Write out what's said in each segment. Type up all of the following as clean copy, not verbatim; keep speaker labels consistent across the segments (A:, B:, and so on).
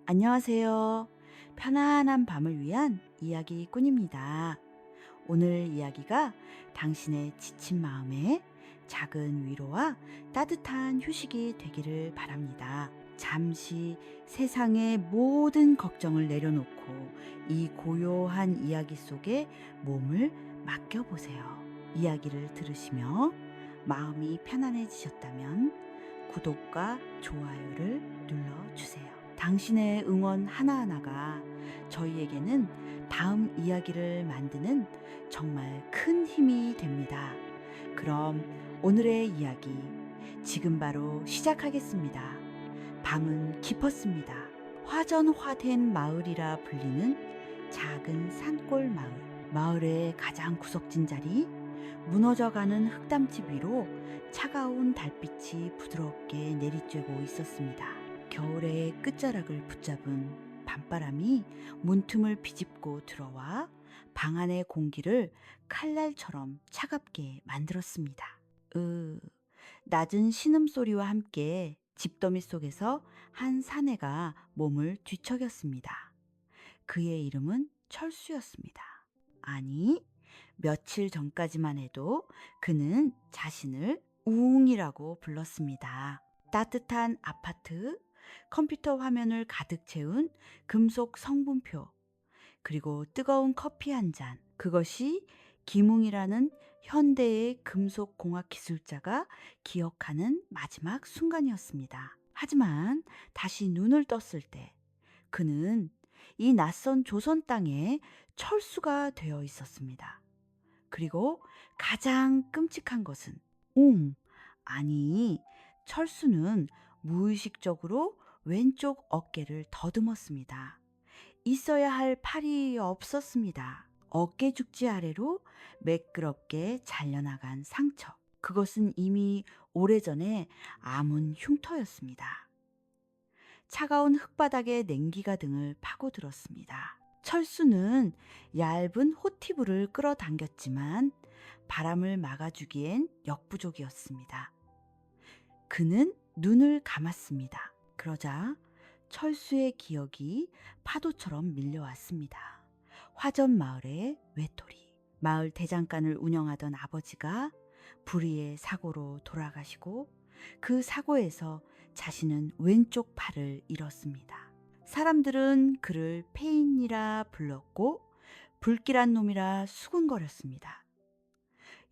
A: 안녕하세요. 편안한 밤을 위한 이야기꾼입니다. 오늘 이야기가 당신의 지친 마음에 작은 위로와 따뜻한 휴식이 되기를 바랍니다. 잠시 세상의 모든 걱정을 내려놓고 이 고요한 이야기 속에 몸을 맡겨보세요. 이야기를 들으시며 마음이 편안해지셨다면 구독과 좋아요를 눌러주세요. 당신의 응원 하나하나가 저희에게는 다음 이야기를 만드는 정말 큰 힘이 됩니다. 그럼 오늘의 이야기 지금 바로 시작하겠습니다. 밤은 깊었습니다. 화전화된 마을이라 불리는 작은 산골 마을. 마을의 가장 구석진 자리, 무너져가는 흙담집 위로 차가운 달빛이 부드럽게 내리쬐고 있었습니다. 겨울의 끝자락을 붙잡은 밤바람이 문틈을 비집고 들어와 방 안의 공기를 칼날처럼 차갑게 만들었습니다. 낮은 신음소리와 함께 집더미 속에서 한 사내가 몸을 뒤척였습니다. 그의 이름은 철수였습니다. 아니, 며칠 전까지만 해도 그는 자신을 우웅이라고 불렀습니다. 따뜻한 아파트, 컴퓨터 화면을 가득 채운 금속 성분표, 그리고 뜨거운 커피 한 잔. 그것이 김웅이라는 현대의 금속공학 기술자가 기억하는 마지막 순간이었습니다. 하지만 다시 눈을 떴을 때 그는 이 낯선 조선 땅에 철수가 되어 있었습니다. 그리고 가장 끔찍한 것은 아니, 철수는 무의식적으로 왼쪽 어깨를 더듬었습니다. 있어야 할 팔이 없었습니다. 어깨 죽지 아래로 매끄럽게 잘려나간 상처. 그것은 이미 오래전에 아문 흉터였습니다. 차가운 흙바닥에 냉기가 등을 파고들었습니다. 철수는 얇은 호티브를 끌어당겼지만 바람을 막아주기엔 역부족이었습니다. 그는 눈을 감았습니다. 그러자 철수의 기억이 파도처럼 밀려왔습니다. 화전 마을의 외톨이. 마을 대장간을 운영하던 아버지가 불의의 사고로 돌아가시고 그 사고에서 자신은 왼쪽 팔을 잃었습니다. 사람들은 그를 폐인이라 불렀고 불길한 놈이라 수군거렸습니다.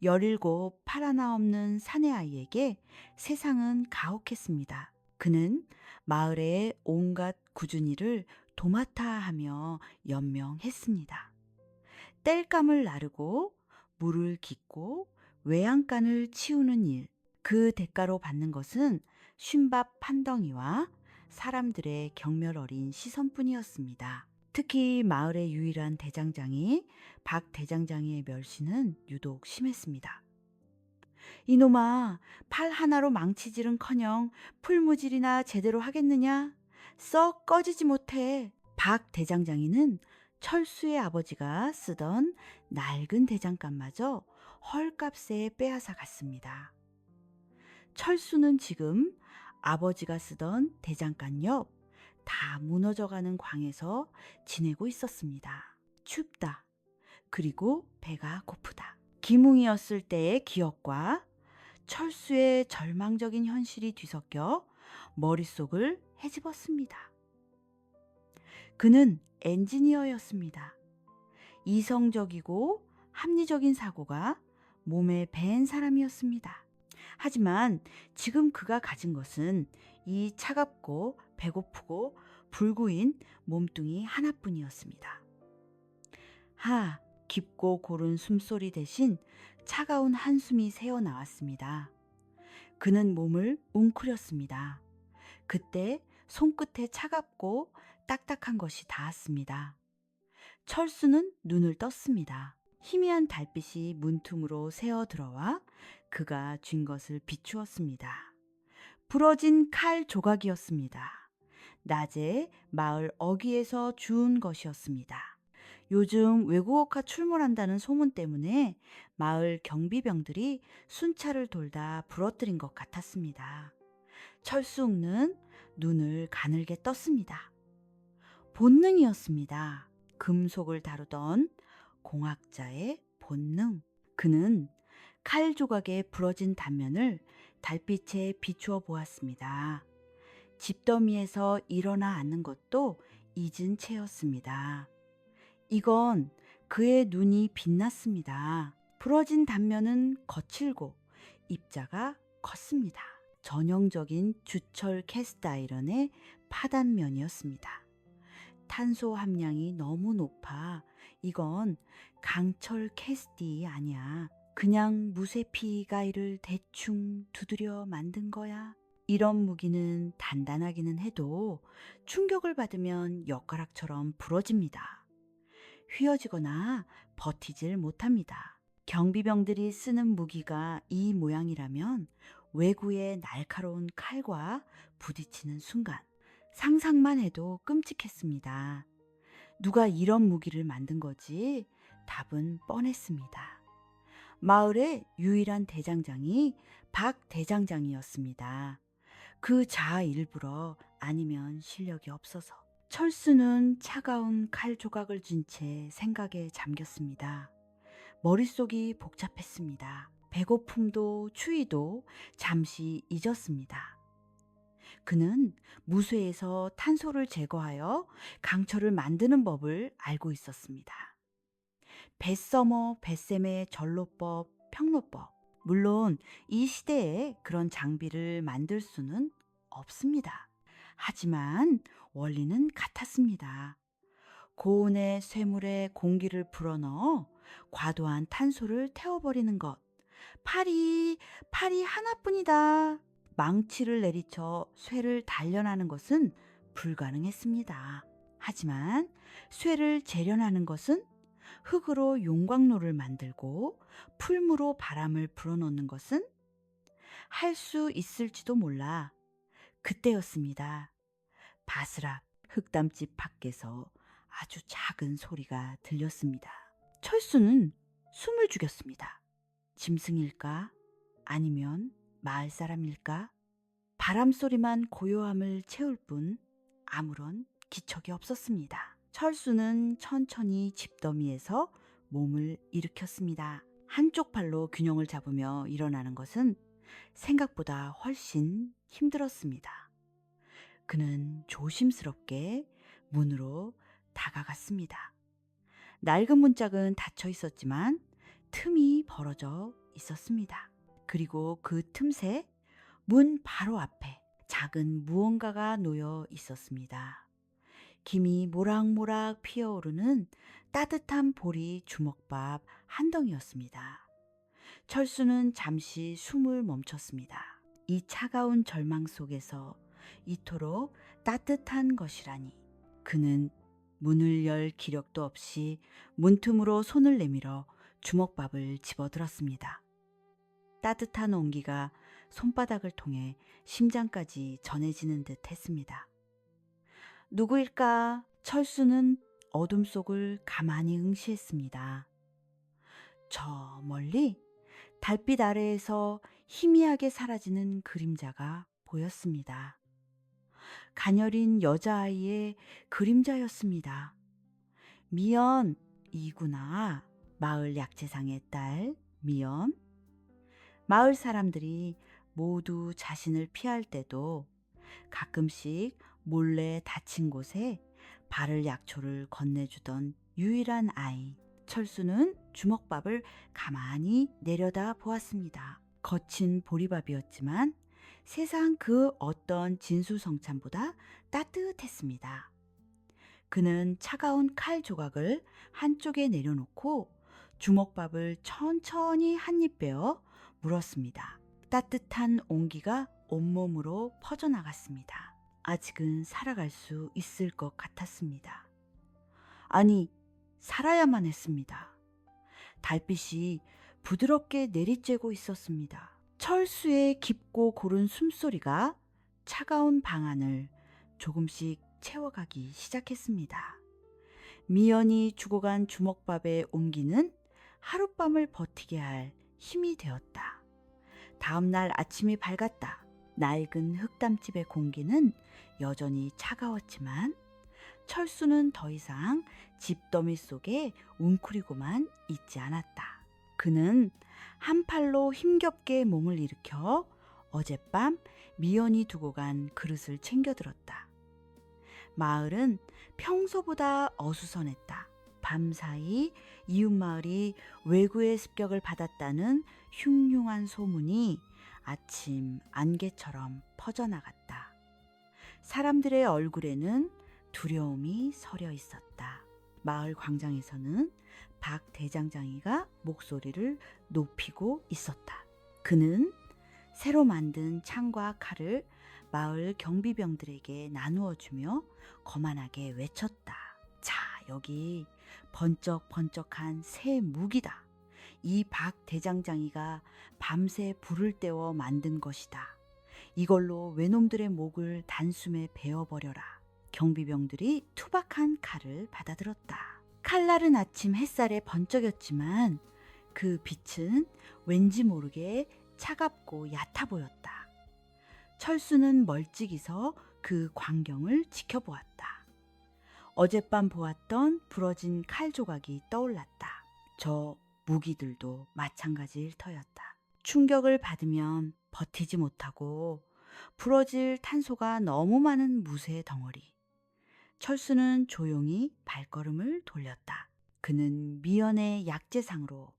A: 17 팔 하나 없는 사내 아이에게 세상은 가혹했습니다. 그는 마을의 온갖 굳은 일을 도맡아 하며 연명했습니다. 땔감을 나르고 물을 깃고 외양간을 치우는 일, 그 대가로 받는 것은 쉰밥 한 덩이와 사람들의 경멸 어린 시선뿐이었습니다. 특히 마을의 유일한 대장장이 박 대장장이의 멸시는 유독 심했습니다. 이놈아, 팔 하나로 망치질은커녕 풀무질이나 제대로 하겠느냐? 썩 꺼지지 못해. 박 대장장이는 철수의 아버지가 쓰던 낡은 대장간마저 헐값에 빼앗아 갔습니다. 철수는 지금 아버지가 쓰던 대장간 옆 다 무너져가는 광에서 지내고 있었습니다. 춥다. 그리고 배가 고프다. 김웅이었을 때의 기억과 철수의 절망적인 현실이 뒤섞여 머릿속을 헤집었습니다. 그는 엔지니어였습니다. 이성적이고 합리적인 사고가 몸에 밴 사람이었습니다. 하지만 지금 그가 가진 것은 이 차갑고 배고프고 불구인 몸뚱이 하나뿐이었습니다. 깊고 고른 숨소리 대신 차가운 한숨이 새어나왔습니다. 그는 몸을 웅크렸습니다. 그때 손끝에 차갑고 딱딱한 것이 닿았습니다. 철수는 눈을 떴습니다. 희미한 달빛이 문틈으로 새어 들어와 그가 쥔 것을 비추었습니다. 부러진 칼 조각이었습니다. 낮에 마을 어귀에서 주운 것이었습니다. 요즘 외국어가 출몰한다는 소문 때문에 마을 경비병들이 순찰을 돌다 부러뜨린 것 같았습니다. 철수는 눈을 가늘게 떴습니다. 본능이었습니다. 금속을 다루던 공학자의 본능. 그는 칼 조각의 부러진 단면을 달빛에 비추어 보았습니다. 집더미에서 일어나 앉는 것도 잊은 채였습니다. 이건 그의 눈이 빛났습니다. 부러진 단면은 거칠고 입자가 컸습니다. 전형적인 주철 캐스트 아이런의 파단면이었습니다. 탄소 함량이 너무 높아 이건 강철 캐스티 아니야. 그냥 무쇠피 가위를 대충 두드려 만든 거야. 이런 무기는 단단하기는 해도 충격을 받으면 엿가락처럼 부러집니다. 휘어지거나 버티질 못합니다. 경비병들이 쓰는 무기가 이 모양이라면 외구의 날카로운 칼과 부딪히는 순간 상상만 해도 끔찍했습니다. 누가 이런 무기를 만든 거지? 답은 뻔했습니다. 마을의 유일한 대장장이 박 대장장이었습니다. 그 자아 일부러 아니면 실력이 없어서. 철수는 차가운 칼 조각을 쥔 채 생각에 잠겼습니다. 머릿속이 복잡했습니다. 배고픔도 추위도 잠시 잊었습니다. 그는 무쇠에서 탄소를 제거하여 강철을 만드는 법을 알고 있었습니다. 뱃서머 뱃셈의 전로법, 평로법. 물론 이 시대에 그런 장비를 만들 수는 없습니다. 하지만 원리는 같았습니다. 고온의 쇠물에 공기를 불어넣어 과도한 탄소를 태워버리는 것. 팔이 하나뿐이다. 망치를 내리쳐 쇠를 단련하는 것은 불가능했습니다. 하지만 쇠를 재련하는 것은 흙으로 용광로를 만들고 풀무로 바람을 불어넣는 것은 할 수 있을지도 몰라. 그때였습니다. 바스락 흙담집 밖에서 아주 작은 소리가 들렸습니다. 철수는 숨을 죽였습니다. 짐승일까? 아니면 마을 사람일까? 바람 소리만 고요함을 채울 뿐 아무런 기척이 없었습니다. 철수는 천천히 집더미에서 몸을 일으켰습니다. 한쪽 발로 균형을 잡으며 일어나는 것은 생각보다 훨씬 힘들었습니다. 그는 조심스럽게 문으로 다가갔습니다. 낡은 문짝은 닫혀 있었지만 틈이 벌어져 있었습니다. 그리고 그 틈새 문 바로 앞에 작은 무언가가 놓여 있었습니다. 김이 모락모락 피어오르는 따뜻한 보리 주먹밥 한 덩이였습니다. 철수는 잠시 숨을 멈췄습니다. 이 차가운 절망 속에서 이토록 따뜻한 것이라니. 그는 문을 열 기력도 없이 문틈으로 손을 내밀어 주먹밥을 집어들었습니다. 따뜻한 온기가 손바닥을 통해 심장까지 전해지는 듯 했습니다. 누구일까? 철수는 어둠 속을 가만히 응시했습니다. 저 멀리 달빛 아래에서 희미하게 사라지는 그림자가 보였습니다. 가녀린 여자아이의 그림자였습니다. 미연이구나. 마을 약재상의 딸 미연. 마을 사람들이 모두 자신을 피할 때도 가끔씩 몰래 다친 곳에 발을 약초를 건네주던 유일한 아이. 철수는 주먹밥을 가만히 내려다 보았습니다. 거친 보리밥이었지만 세상 그 어떤 진수성찬보다 따뜻했습니다. 그는 차가운 칼 조각을 한쪽에 내려놓고 주먹밥을 천천히 한 입 베어 물었습니다. 따뜻한 온기가 온몸으로 퍼져나갔습니다. 아직은 살아갈 수 있을 것 같았습니다. 아니, 살아야만 했습니다. 달빛이 부드럽게 내리쬐고 있었습니다. 철수의 깊고 고른 숨소리가 차가운 방 안을 조금씩 채워가기 시작했습니다. 미연이 죽어간 주먹밥의 온기는 하룻밤을 버티게 할 힘이 되었다. 다음 날 아침이 밝았다. 낡은 흙담집의 공기는 여전히 차가웠지만 철수는 더 이상 집더미 속에 웅크리고만 있지 않았다. 그는 한 팔로 힘겹게 몸을 일으켜 어젯밤 미연이 두고 간 그릇을 챙겨들었다. 마을은 평소보다 어수선했다. 밤사이 이웃마을이 왜구의 습격을 받았다는 흉흉한 소문이 아침 안개처럼 퍼져나갔다. 사람들의 얼굴에는 두려움이 서려 있었다. 마을 광장에서는 박 대장장이가 목소리를 높이고 있었다. 그는 새로 만든 창과 칼을 마을 경비병들에게 나누어 주며 거만하게 외쳤다. 자, 여기 번쩍번쩍한 새 무기다. 이 박 대장장이가 밤새 불을 때워 만든 것이다. 이걸로 외놈들의 목을 단숨에 베어버려라. 경비병들이 투박한 칼을 받아들었다. 칼날은 아침 햇살에 번쩍였지만 그 빛은 왠지 모르게 차갑고 얕아 보였다. 철수는 멀찍이서 그 광경을 지켜보았다. 어젯밤 보았던 부러진 칼 조각이 떠올랐다. 저 무기들도 마찬가지일 터였다. 충격을 받으면 버티지 못하고 부러질 탄소가 너무 많은 무쇠 덩어리. 철수는 조용히 발걸음을 돌렸다. 그는 미연의 약재상으로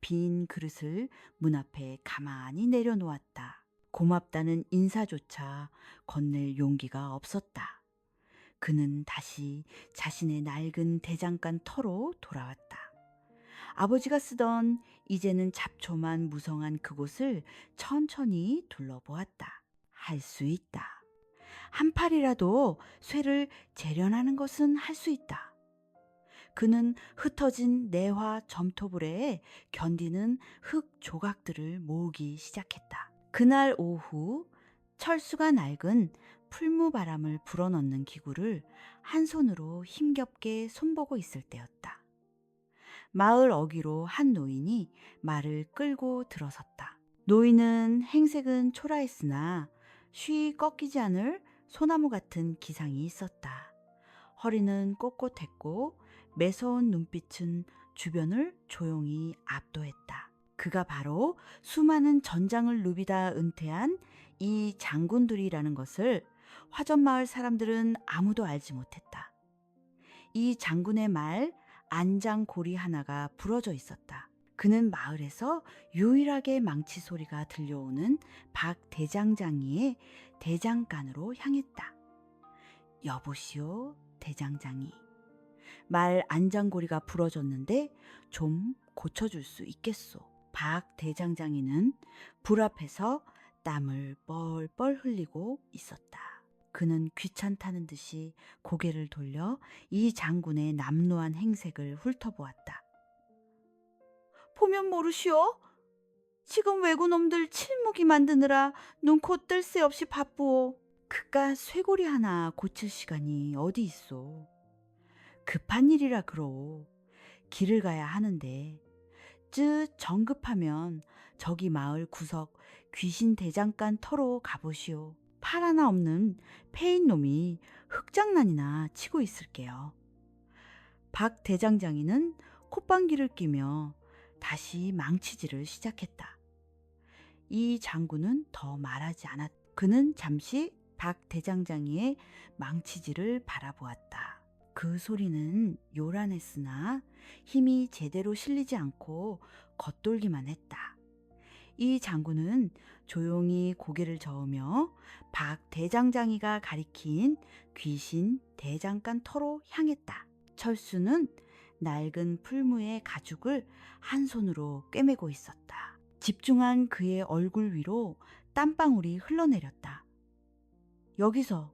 A: 빈 그릇을 문 앞에 가만히 내려놓았다. 고맙다는 인사조차 건넬 용기가 없었다. 그는 다시 자신의 낡은 대장간 터로 돌아왔다. 아버지가 쓰던 이제는 잡초만 무성한 그곳을 천천히 둘러보았다. 할 수 있다. 한 팔이라도 쇠를 재련하는 것은 할 수 있다. 그는 흩어진 내화 점토불에 견디는 흙 조각들을 모으기 시작했다. 그날 오후 철수가 낡은 풀무바람을 불어넣는 기구를 한 손으로 힘겹게 손보고 있을 때였다. 마을 어귀로 한 노인이 말을 끌고 들어섰다. 노인은 행색은 초라했으나 쉬 꺾이지 않을 소나무 같은 기상이 있었다. 허리는 꼿꼿했고 매서운 눈빛은 주변을 조용히 압도했다. 그가 바로 수많은 전장을 누비다 은퇴한 이 장군들이라는 것을 화전마을 사람들은 아무도 알지 못했다. 이 장군의 말 안장고리 하나가 부러져 있었다. 그는 마을에서 유일하게 망치 소리가 들려오는 박 대장장이의 대장간으로 향했다. 여보시오, 대장장이. 말 안장고리가 부러졌는데 좀 고쳐줄 수 있겠소. 박 대장장이는 불 앞에서 땀을 뻘뻘 흘리고 있었다. 그는 귀찮다는 듯이 고개를 돌려 이 장군의 남루한 행색을 훑어보았다. 보면 모르시오? 지금 왜구놈들 칠무기 만드느라 눈코 뜰 새 없이 바쁘오. 그깟 쇠고리 하나 고칠 시간이 어디 있소. 급한 일이라 그러. 길을 가야 하는데 정급하면 저기 마을 구석 귀신 대장간 터로 가보시오. 팔 하나 없는 패인 놈이 흙장난이나 치고 있을게요. 박 대장장이는 콧방귀를 끼며 다시 망치질을 시작했다. 이 장군은 더 말하지 않았다. 그는 잠시 박 대장장이의 망치질을 바라보았다. 그 소리는 요란했으나 힘이 제대로 실리지 않고 겉돌기만 했다. 이 장군은 조용히 고개를 저으며 박 대장장이가 가리킨 귀신 대장간 터로 향했다. 철수는 낡은 풀무의 가죽을 한 손으로 꿰매고 있었다. 집중한 그의 얼굴 위로 땀방울이 흘러내렸다. 여기서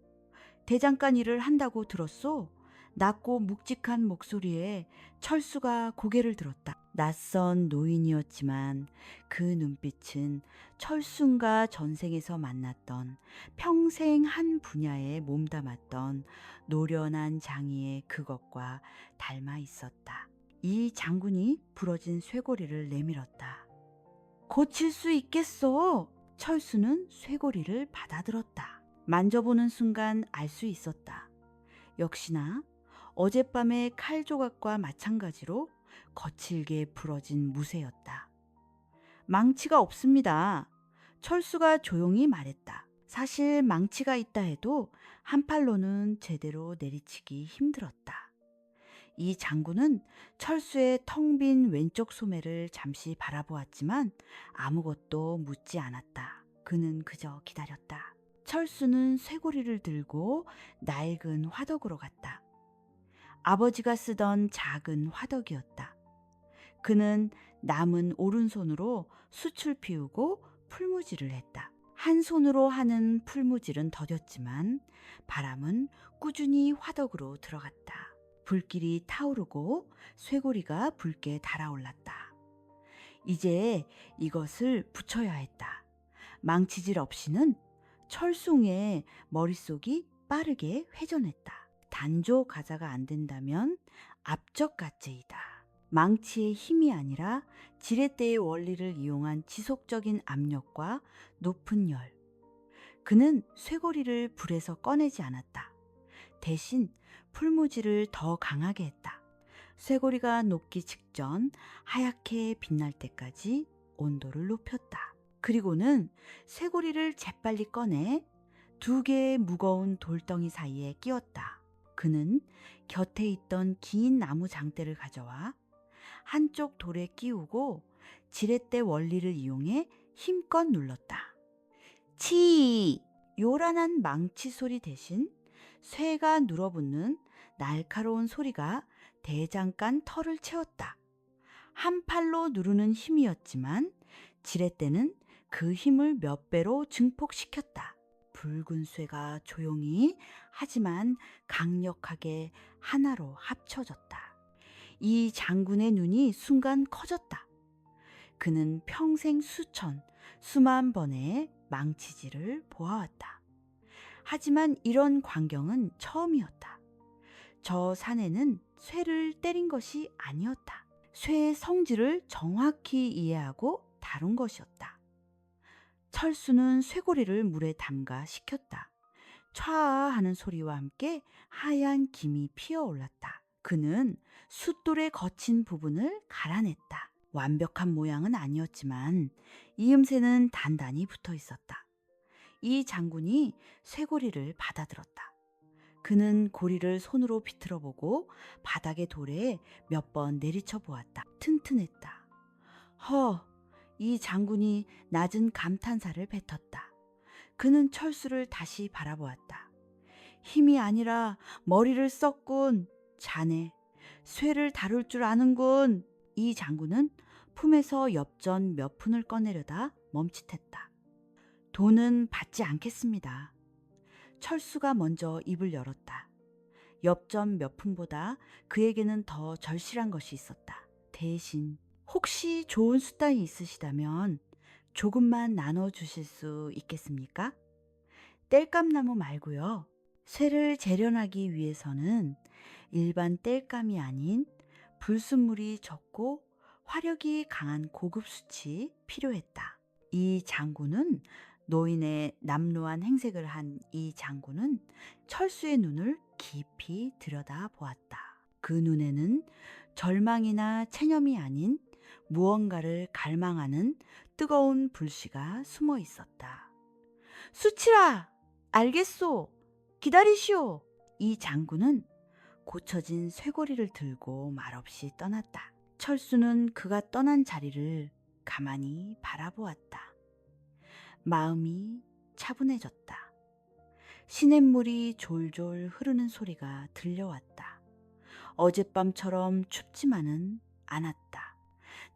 A: 대장간 일을 한다고 들었소? 낮고 묵직한 목소리에 철수가 고개를 들었다. 낯선 노인이었지만 그 눈빛은 철순과 전생에서 만났던 평생 한 분야에 몸담았던 노련한 장의의 그것과 닮아 있었다. 이 장군이 부러진 쇠고리를 내밀었다. 고칠 수 있겠소? 철수는 쇠고리를 받아들었다. 만져보는 순간 알 수 있었다. 역시나 어젯밤의 칼 조각과 마찬가지로 거칠게 부러진 무쇠였다. 망치가 없습니다. 철수가 조용히 말했다. 사실 망치가 있다 해도 한 팔로는 제대로 내리치기 힘들었다. 이 장군은 철수의 텅 빈 왼쪽 소매를 잠시 바라보았지만 아무것도 묻지 않았다. 그는 그저 기다렸다. 철수는 쇠고리를 들고 낡은 화덕으로 갔다. 아버지가 쓰던 작은 화덕이었다. 그는 남은 오른손으로 숯을 피우고 풀무질을 했다. 한 손으로 하는 풀무질은 더뎠지만 바람은 꾸준히 화덕으로 들어갔다. 불길이 타오르고 쇠고리가 붉게 달아올랐다. 이제 이것을 붙여야 했다. 망치질 없이는 철숭의 머릿속이 빠르게 회전했다. 단조 가자가 안 된다면 압적가제이다. 망치의 힘이 아니라 지렛대의 원리를 이용한 지속적인 압력과 높은 열. 그는 쇠고리를 불에서 꺼내지 않았다. 대신 풀무질을 더 강하게 했다. 쇠고리가 녹기 직전 하얗게 빛날 때까지 온도를 높였다. 그리고는 쇠고리를 재빨리 꺼내 2개의 무거운 돌덩이 사이에 끼웠다. 그는 곁에 있던 긴 나무 장대를 가져와 한쪽 돌에 끼우고 지렛대 원리를 이용해 힘껏 눌렀다. 치! 요란한 망치 소리 대신 쇠가 눌어붙는 날카로운 소리가 대장간 털을 채웠다. 한 팔로 누르는 힘이었지만 지렛대는 그 힘을 몇 배로 증폭시켰다. 붉은 쇠가 조용히 하지만 강력하게 하나로 합쳐졌다. 이 장군의 눈이 순간 커졌다. 그는 평생 수만 번의 망치질을 보아왔다. 하지만 이런 광경은 처음이었다. 저 사내는 쇠를 때린 것이 아니었다. 쇠의 성질을 정확히 이해하고 다룬 것이었다. 철수는 쇠고리를 물에 담가 식혔다. 촤 하는 소리와 함께 하얀 김이 피어올랐다. 그는 숫돌의 거친 부분을 갈아냈다. 완벽한 모양은 아니었지만 이음새는 단단히 붙어 있었다. 이 장군이 쇠고리를 받아들었다. 그는 고리를 손으로 비틀어 보고 바닥의 돌에 몇 번 내리쳐 보았다. 튼튼했다. 이 장군이 낮은 감탄사를 뱉었다. 그는 철수를 다시 바라보았다. 힘이 아니라 머리를 썼군. 자네, 쇠를 다룰 줄 아는군. 이 장군은 품에서 엽전 몇 푼을 꺼내려다 멈칫했다. 돈은 받지 않겠습니다. 철수가 먼저 입을 열었다. 엽전 몇 푼보다 그에게는 더 절실한 것이 있었다. 대신 혹시 좋은 수단이 있으시다면 조금만 나눠주실 수 있겠습니까? 땔감나무 말고요. 쇠를 재련하기 위해서는 일반 땔감이 아닌 불순물이 적고 화력이 강한 고급 숯이 필요했다. 이 장군은 노인의 남루한 행색을 한 이 장군은 철수의 눈을 깊이 들여다 보았다. 그 눈에는 절망이나 체념이 아닌 무언가를 갈망하는 뜨거운 불씨가 숨어 있었다. 수치라! 알겠소! 기다리시오! 이 장군은 고쳐진 쇠고리를 들고 말없이 떠났다. 철수는 그가 떠난 자리를 가만히 바라보았다. 마음이 차분해졌다. 시냇물이 졸졸 흐르는 소리가 들려왔다. 어젯밤처럼 춥지만은 않았다.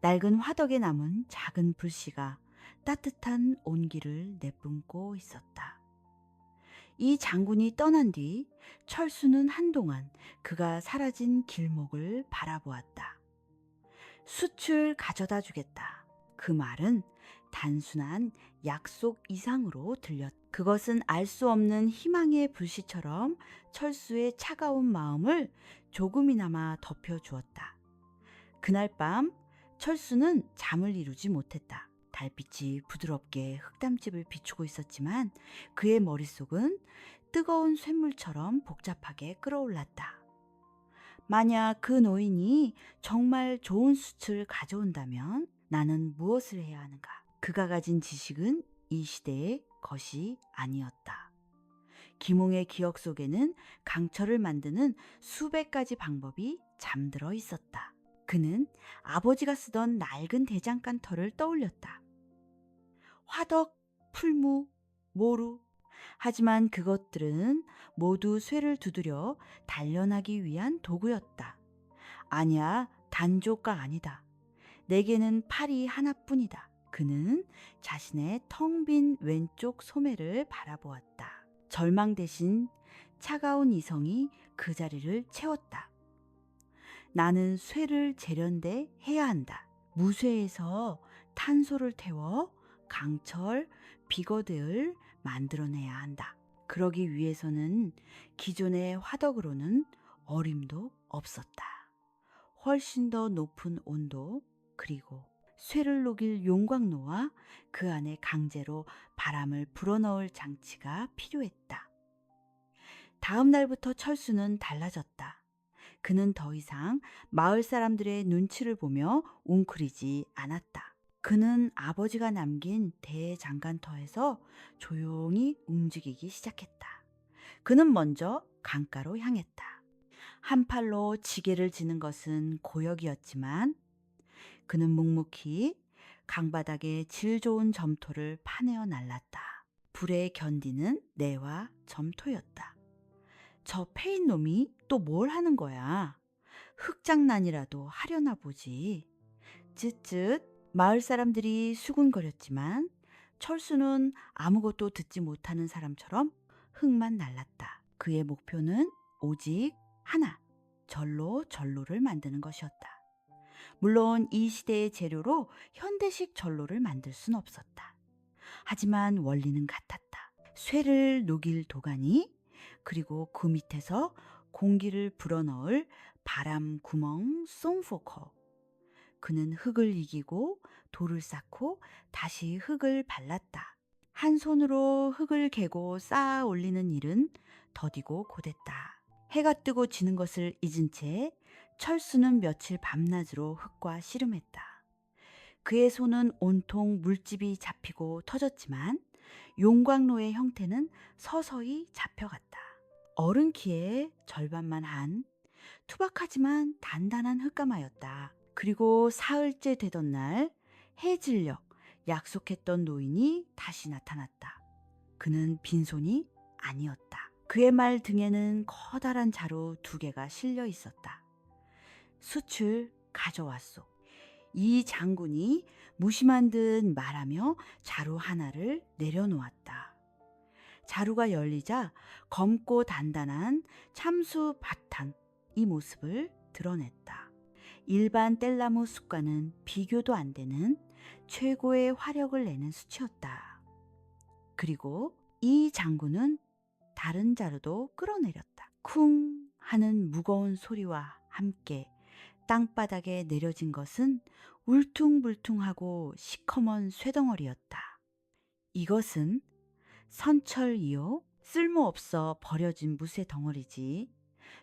A: 낡은 화덕에 남은 작은 불씨가 따뜻한 온기를 내뿜고 있었다. 이 장군이 떠난 뒤 철수는 한동안 그가 사라진 길목을 바라보았다. 숯을 가져다 주겠다. 그 말은 단순한 약속 이상으로 들렸다. 그것은 알 수 없는 희망의 불씨처럼 철수의 차가운 마음을 조금이나마 덮여주었다. 그날 밤 철수는 잠을 이루지 못했다. 달빛이 부드럽게 흙담집을 비추고 있었지만 그의 머릿속은 뜨거운 쇳물처럼 복잡하게 끓어올랐다. 만약 그 노인이 정말 좋은 숯을 가져온다면 나는 무엇을 해야 하는가? 그가 가진 지식은 이 시대의 것이 아니었다. 김홍의 기억 속에는 강철을 만드는 수백 가지 방법이 잠들어 있었다. 그는 아버지가 쓰던 낡은 대장간 털을 떠올렸다. 화덕, 풀무, 모루. 하지만 그것들은 모두 쇠를 두드려 단련하기 위한 도구였다. 아니야, 단조가 아니다. 내게는 팔이 하나뿐이다. 그는 자신의 텅 빈 왼쪽 소매를 바라보았다. 절망 대신 차가운 이성이 그 자리를 채웠다. 나는 쇠를 재련대 해야 한다. 무쇠에서 탄소를 태워 강철, 비거드를 만들어내야 한다. 그러기 위해서는 기존의 화덕으로는 어림도 없었다. 훨씬 더 높은 온도, 그리고 쇠를 녹일 용광로와 그 안에 강제로 바람을 불어넣을 장치가 필요했다. 다음 날부터 철수는 달라졌다. 그는 더 이상 마을 사람들의 눈치를 보며 웅크리지 않았다. 그는 아버지가 남긴 대장간터에서 조용히 움직이기 시작했다. 그는 먼저 강가로 향했다. 한 팔로 지게를 지는 것은 고역이었지만 그는 묵묵히 강바닥에 질 좋은 점토를 파내어 날랐다. 불에 견디는 내와 점토였다. 저 패인 놈이 또 뭘 하는 거야? 흙장난이라도 하려나 보지. 쯧쯧. 마을 사람들이 수군거렸지만 철수는 아무것도 듣지 못하는 사람처럼 흙만 날랐다. 그의 목표는 오직 하나, 전로를 만드는 것이었다. 물론 이 시대의 재료로 현대식 전로를 만들 순 없었다. 하지만 원리는 같았다. 쇠를 녹일 도가니, 그리고 그 밑에서 공기를 불어넣을 바람 구멍 솜포커. 그는 흙을 이기고 돌을 쌓고 다시 흙을 발랐다. 한 손으로 흙을 개고 쌓아 올리는 일은 더디고 고됐다. 해가 뜨고 지는 것을 잊은 채 철수는 며칠 밤낮으로 흙과 씨름했다. 그의 손은 온통 물집이 잡히고 터졌지만 용광로의 형태는 서서히 잡혀갔다. 어른 키의 절반만 한 투박하지만 단단한 흙가마였다. 그리고 사흘째 되던 날 해질녘 약속했던 노인이 다시 나타났다. 그는 빈손이 아니었다. 그의 말 등에는 커다란 자루 2개가 실려 있었다. 숯을 가져왔소. 이 장군이 무심한 듯 말하며 자루 하나를 내려놓았다. 자루가 열리자 검고 단단한 참수 바탄, 이 모습을 드러냈다. 일반 뗄나무 숯과는 비교도 안 되는 최고의 화력을 내는 숯이었다. 그리고 이 장군은 다른 자루도 끌어내렸다. 쿵 하는 무거운 소리와 함께 땅바닥에 내려진 것은 울퉁불퉁하고 시커먼 쇠덩어리였다. 이것은 선철이요, 쓸모없어 버려진 무쇠 덩어리지.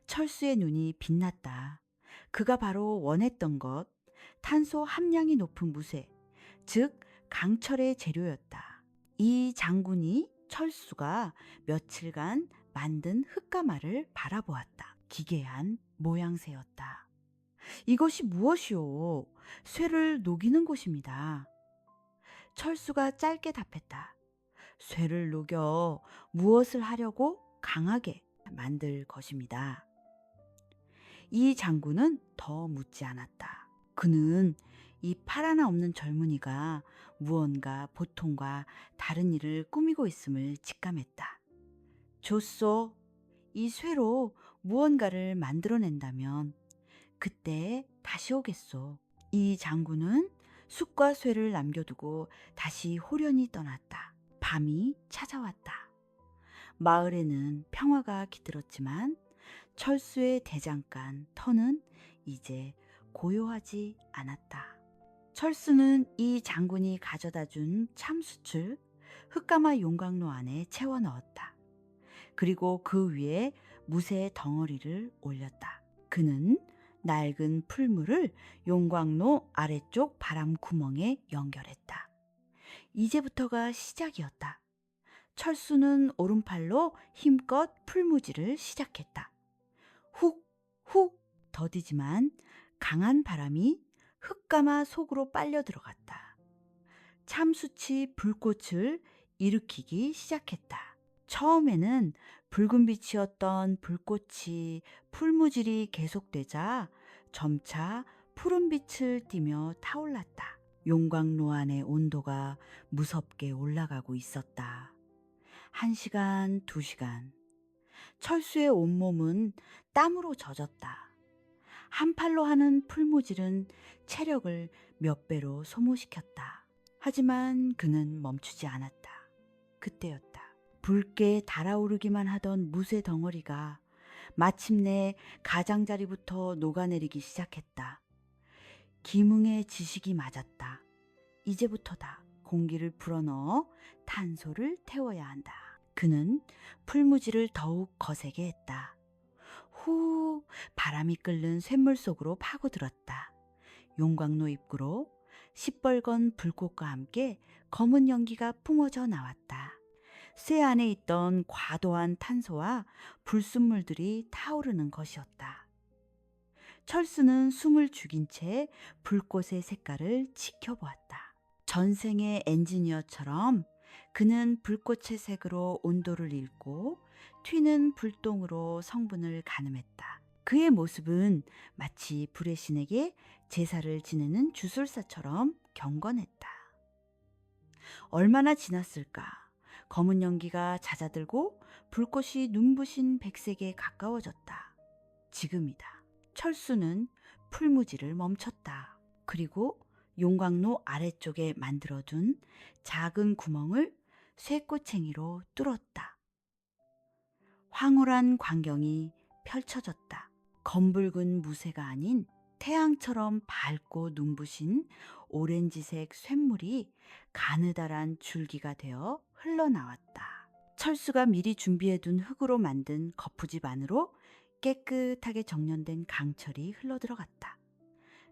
A: 철수의 눈이 빛났다. 그가 바로 원했던 것, 탄소 함량이 높은 무쇠, 즉 강철의 재료였다. 이 장군이 철수가 며칠간 만든 흙가마를 바라보았다. 기괴한 모양새였다. 이것이 무엇이오? 쇠를 녹이는 곳입니다. 철수가 짧게 답했다. 쇠를 녹여 무엇을 하려고 강하게 만들 것입니다. 이 장군은 더 묻지 않았다. 그는 이 팔 하나 없는 젊은이가 무언가 보통과 다른 일을 꾸미고 있음을 직감했다. 좋소. 이 쇠로 무언가를 만들어낸다면 그때 다시 오겠소. 이 장군은 숯과 쇠를 남겨두고 다시 호련히 떠났다. 밤이 찾아왔다. 마을에는 평화가 깃들었지만 철수의 대장간 터는 이제 고요하지 않았다. 철수는 이 장군이 가져다 준 참숯을 흙가마 용광로 안에 채워 넣었다. 그리고 그 위에 무쇠 덩어리를 올렸다. 그는 낡은 풀물을 용광로 아래쪽 바람 구멍에 연결했다. 이제부터가 시작이었다. 철수는 오른팔로 힘껏 풀무지를 시작했다. 훅, 훅 더디지만 강한 바람이 흙가마 속으로 빨려 들어갔다. 참수치 불꽃을 일으키기 시작했다. 처음에는 붉은 빛이었던 불꽃이 풀무질이 계속되자 점차 푸른 빛을 띠며 타올랐다. 용광로 안의 온도가 무섭게 올라가고 있었다. 1시간, 2시간. 철수의 온몸은 땀으로 젖었다. 한 팔로 하는 풀무질은 체력을 몇 배로 소모시켰다. 하지만 그는 멈추지 않았다. 그때였다. 붉게 달아오르기만 하던 무쇠 덩어리가 마침내 가장자리부터 녹아내리기 시작했다. 기뭉의 지식이 맞았다. 이제부터다. 공기를 불어넣어 탄소를 태워야 한다. 그는 풀무지를 더욱 거세게 했다. 후, 바람이 끓는 쇳물 속으로 파고들었다. 용광로 입구로 시뻘건 불꽃과 함께 검은 연기가 뿜어져 나왔다. 쇠 안에 있던 과도한 탄소와 불순물들이 타오르는 것이었다. 철수는 숨을 죽인 채 불꽃의 색깔을 지켜보았다. 전생의 엔지니어처럼 그는 불꽃의 색으로 온도를 읽고 튀는 불똥으로 성분을 가늠했다. 그의 모습은 마치 불의 신에게 제사를 지내는 주술사처럼 경건했다. 얼마나 지났을까? 검은 연기가 잦아들고 불꽃이 눈부신 백색에 가까워졌다. 지금이다. 철수는 풀무지를 멈췄다. 그리고 용광로 아래쪽에 만들어둔 작은 구멍을 쇠꼬챙이로 뚫었다. 황홀한 광경이 펼쳐졌다. 검붉은 무쇠가 아닌 태양처럼 밝고 눈부신 오렌지색 쇳물이 가느다란 줄기가 되어 흘러나왔다. 철수가 미리 준비해둔 흙으로 만든 거푸집 안으로 깨끗하게 정련된 강철이 흘러들어갔다.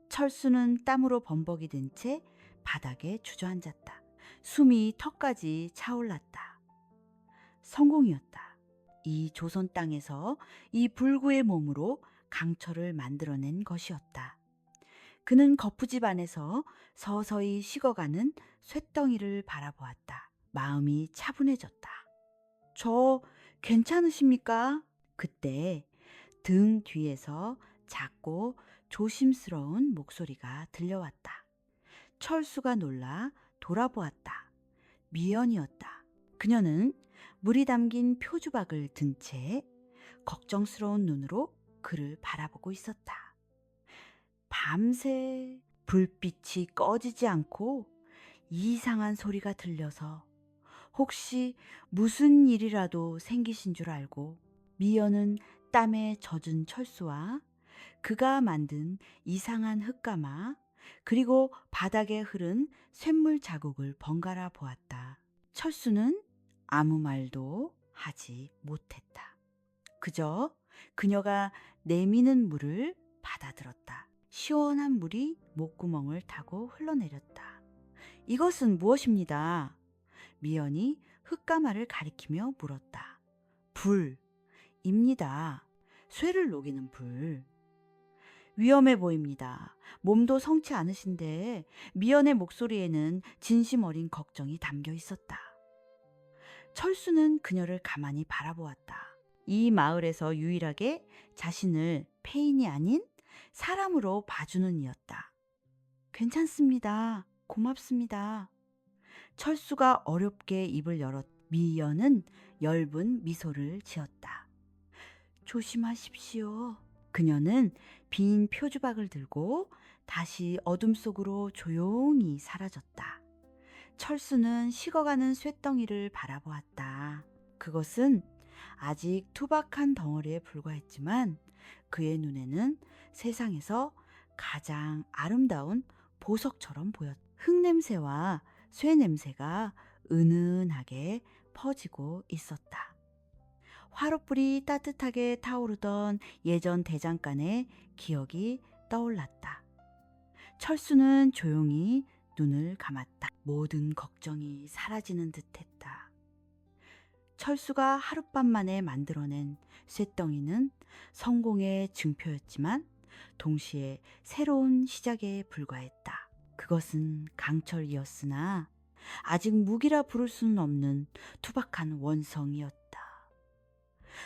A: 철수는 땀으로 범벅이 된 채 바닥에 주저앉았다. 숨이 턱까지 차올랐다. 성공이었다. 이 조선 땅에서 이 불구의 몸으로 강철을 만들어낸 것이었다. 그는 거푸집 안에서 서서히 식어가는 쇳덩이를 바라보았다. 마음이 차분해졌다. 저 괜찮으십니까? 그때 등 뒤에서 작고 조심스러운 목소리가 들려왔다. 철수가 놀라 돌아보았다. 미연이었다. 그녀는 물이 담긴 표주박을 든 채 걱정스러운 눈으로 그를 바라보고 있었다. 밤새 불빛이 꺼지지 않고 이상한 소리가 들려서 혹시 무슨 일이라도 생기신 줄 알고 미연은 땀에 젖은 철수와 그가 만든 이상한 흙가마 그리고 바닥에 흐른 쇳물 자국을 번갈아 보았다. 철수는 아무 말도 하지 못했다. 그저 그녀가 내미는 물을 받아들었다. 시원한 물이 목구멍을 타고 흘러내렸다. 이것은 무엇입니다? 미연이 흙가마를 가리키며 물었다. 불입니다. 쇠를 녹이는 불. 위험해 보입니다. 몸도 성치 않으신데 미연의 목소리에는 진심 어린 걱정이 담겨 있었다. 철수는 그녀를 가만히 바라보았다. 이 마을에서 유일하게 자신을 페인이 아닌 사람으로 봐주는 이였다. 괜찮습니다. 고맙습니다. 철수가 어렵게 입을 열었. 미연은 엷은 미소를 지었다. 조심하십시오. 그녀는 빈 표주박을 들고 다시 어둠 속으로 조용히 사라졌다. 철수는 식어가는 쇳덩이를 바라보았다. 그것은 아직 투박한 덩어리에 불과했지만 그의 눈에는 세상에서 가장 아름다운 보석처럼 보였다. 흙냄새와 쇠냄새가 은은하게 퍼지고 있었다. 화롯불이 따뜻하게 타오르던 예전 대장간의 기억이 떠올랐다. 철수는 조용히 눈을 감았다. 모든 걱정이 사라지는 듯했다. 철수가 하룻밤 만에 만들어낸 쇳덩이는 성공의 증표였지만 동시에 새로운 시작에 불과했다. 그것은 강철이었으나 아직 무기라 부를 수는 없는 투박한 원성이었다.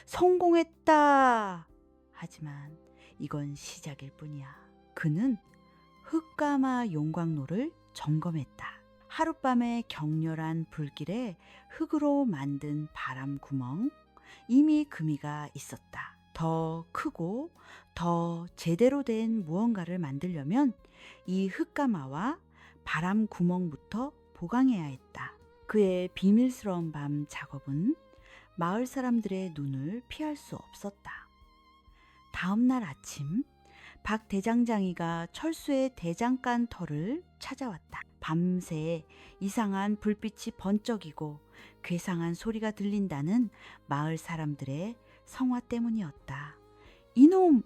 A: 성공했다! 하지만 이건 시작일 뿐이야. 그는 흙가마 용광로를 점검했다. 하룻밤의 격렬한 불길에 흙으로 만든 바람 구멍, 이미 금이가 있었다. 더 크고 더 제대로 된 무언가를 만들려면 이 흙가마와 바람 구멍부터 보강해야 했다. 그의 비밀스러운 밤 작업은 마을 사람들의 눈을 피할 수 없었다. 다음 날 아침, 박 대장장이가 철수의 대장간 터를 찾아왔다. 밤새 이상한 불빛이 번쩍이고 괴상한 소리가 들린다는 마을 사람들의 성화 때문이었다. 이놈!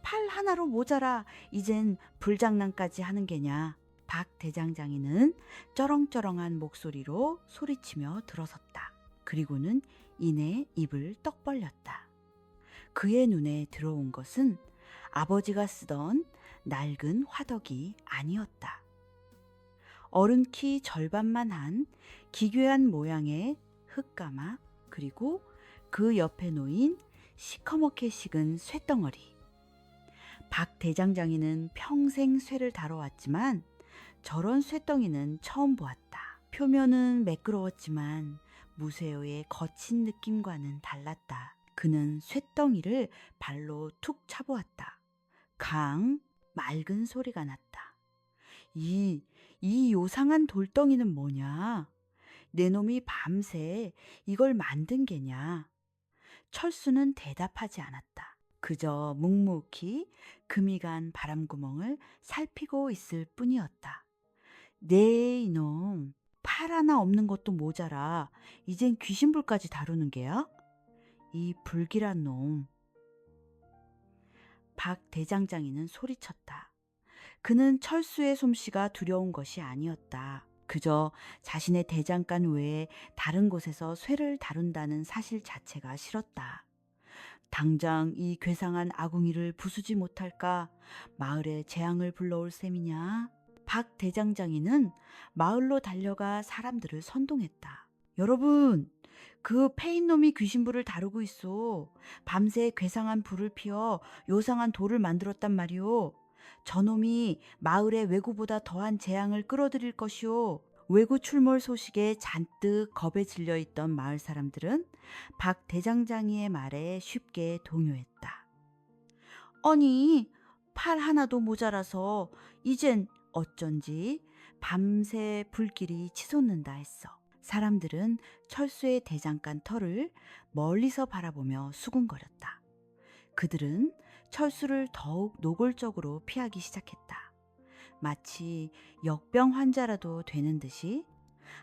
A: 팔 하나로 모자라 이젠 불장난까지 하는 게냐. 박 대장장이는 쩌렁쩌렁한 목소리로 소리치며 들어섰다. 그리고는 이내 입을 떡 벌렸다. 그의 눈에 들어온 것은 아버지가 쓰던 낡은 화덕이 아니었다. 어른 키 절반만 한 기괴한 모양의 흙가마, 그리고 그 옆에 놓인 시커멓게 식은 쇳덩어리. 박 대장장이는 평생 쇠를 다뤄왔지만 저런 쇳덩이는 처음 보았다. 표면은 매끄러웠지만 무쇠의 거친 느낌과는 달랐다. 그는 쇳덩이를 발로 툭 차보았다. 맑은 소리가 났다. 이 요상한 돌덩이는 뭐냐? 내 놈이 밤새 이걸 만든 게냐? 철수는 대답하지 않았다. 그저 묵묵히 금이 간 바람구멍을 살피고 있을 뿐이었다. 네 이놈, 팔 하나 없는 것도 모자라 이젠 귀신불까지 다루는 게야? 이 불길한 놈. 박 대장장이는 소리쳤다. 그는 철수의 솜씨가 두려운 것이 아니었다. 그저 자신의 대장간 외에 다른 곳에서 쇠를 다룬다는 사실 자체가 싫었다. 당장 이 괴상한 아궁이를 부수지 못할까 마을에 재앙을 불러올 셈이냐. 박 대장장이는 마을로 달려가 사람들을 선동했다. 여러분, 그 페인놈이 귀신불을 다루고 있어. 밤새 괴상한 불을 피워 요상한 돌을 만들었단 말이오. 저놈이 마을의 왜구보다 더한 재앙을 끌어들일 것이오. 왜구 출몰 소식에 잔뜩 겁에 질려 있던 마을 사람들은 박 대장장이의 말에 쉽게 동요했다. 아니, 팔 하나도 모자라서 이젠 어쩐지 밤새 불길이 치솟는다 했어. 사람들은 철수의 대장간 터를 멀리서 바라보며 수군거렸다. 그들은 철수를 더욱 노골적으로 피하기 시작했다. 마치 역병 환자라도 되는 듯이.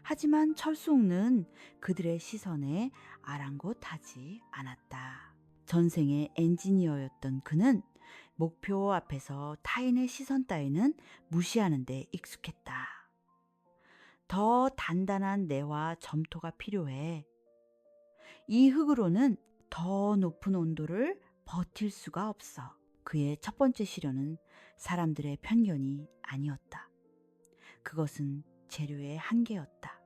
A: 하지만 철수는 그들의 시선에 아랑곳하지 않았다. 전생의 엔지니어였던 그는 목표 앞에서 타인의 시선 따위는 무시하는 데 익숙했다. 더 단단한 뇌와 점토가 필요해. 이 흙으로는 더 높은 온도를 버틸 수가 없어. 그의 첫 번째 시련은 사람들의 편견이 아니었다. 그것은 재료의 한계였다.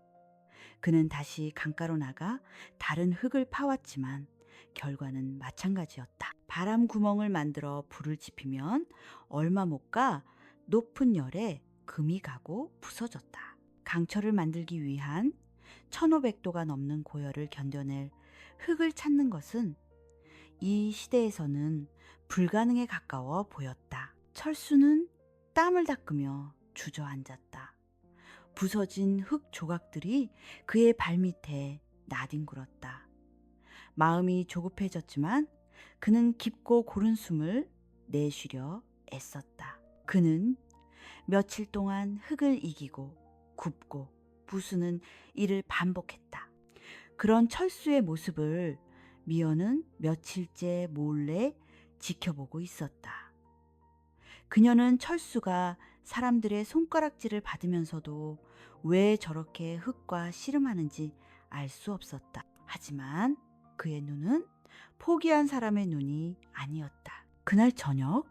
A: 그는 다시 강가로 나가 다른 흙을 파왔지만 결과는 마찬가지였다. 바람 구멍을 만들어 불을 지피면 얼마 못 가 높은 열에 금이 가고 부서졌다. 강철을 만들기 위한 1500도가 넘는 고열을 견뎌낼 흙을 찾는 것은 이 시대에서는 불가능에 가까워 보였다. 철수는 땀을 닦으며 주저앉았다. 부서진 흙 조각들이 그의 발밑에 나뒹굴었다. 마음이 조급해졌지만 그는 깊고 고른 숨을 내쉬려 애썼다. 그는 며칠 동안 흙을 이기고 굽고 부수는 일을 반복했다. 그런 철수의 모습을 미연은 며칠째 몰래 지켜보고 있었다. 그녀는 철수가 사람들의 손가락질을 받으면서도 왜 저렇게 흙과 씨름하는지 알 수 없었다. 하지만 그의 눈은 포기한 사람의 눈이 아니었다. 그날 저녁,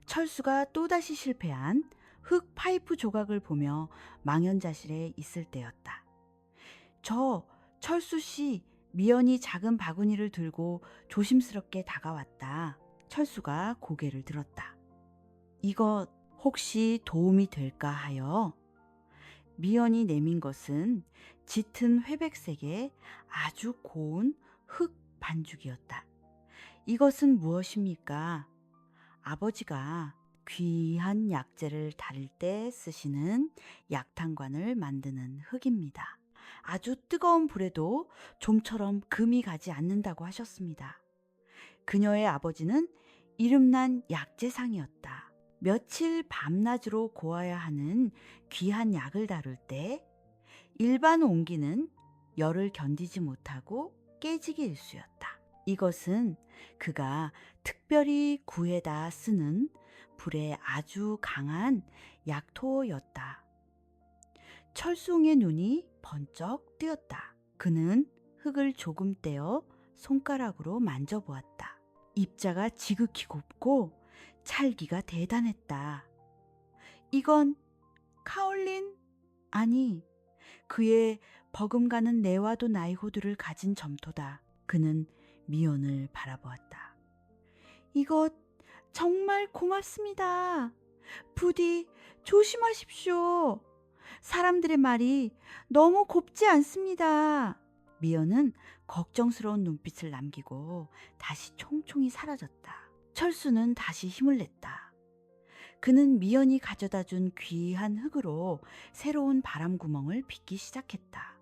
A: 철수가 또다시 실패한 흙 파이프 조각을 보며 망연자실해 있을 때였다. 철수 씨, 미연이 작은 바구니를 들고 조심스럽게 다가왔다. 철수가 고개를 들었다. 이것 혹시 도움이 될까 하여. 미연이 내민 것은 짙은 회백색의 아주 고운 흙 반죽이었다. 이것은 무엇입니까? 아버지가 귀한 약재를 다릴 때 쓰시는 약탕관을 만드는 흙입니다. 아주 뜨거운 불에도 좀처럼 금이 가지 않는다고 하셨습니다. 그녀의 아버지는 이름난 약재상이었다. 며칠 밤낮으로 고아야 하는 귀한 약을 다룰 때 일반 옹기는 열을 견디지 못하고 깨지기 일쑤였다. 이것은 그가 특별히 구에다 쓰는 불에 아주 강한 약토였다. 철수홍의 눈이 번쩍 뜨였다. 그는 흙을 조금 떼어 손가락으로 만져보았다. 입자가 지극히 곱고 찰기가 대단했다. 이건 카올린? 아니, 그의 버금가는 네와도 나이호드를 가진 점토다. 그는 미연을 바라보았다. 이것 정말 고맙습니다. 부디 조심하십시오. 사람들의 말이 너무 곱지 않습니다. 미연은 걱정스러운 눈빛을 남기고 다시 총총히 사라졌다. 철수는 다시 힘을 냈다. 그는 미연이 가져다 준 귀한 흙으로 새로운 바람 구멍을 빚기 시작했다.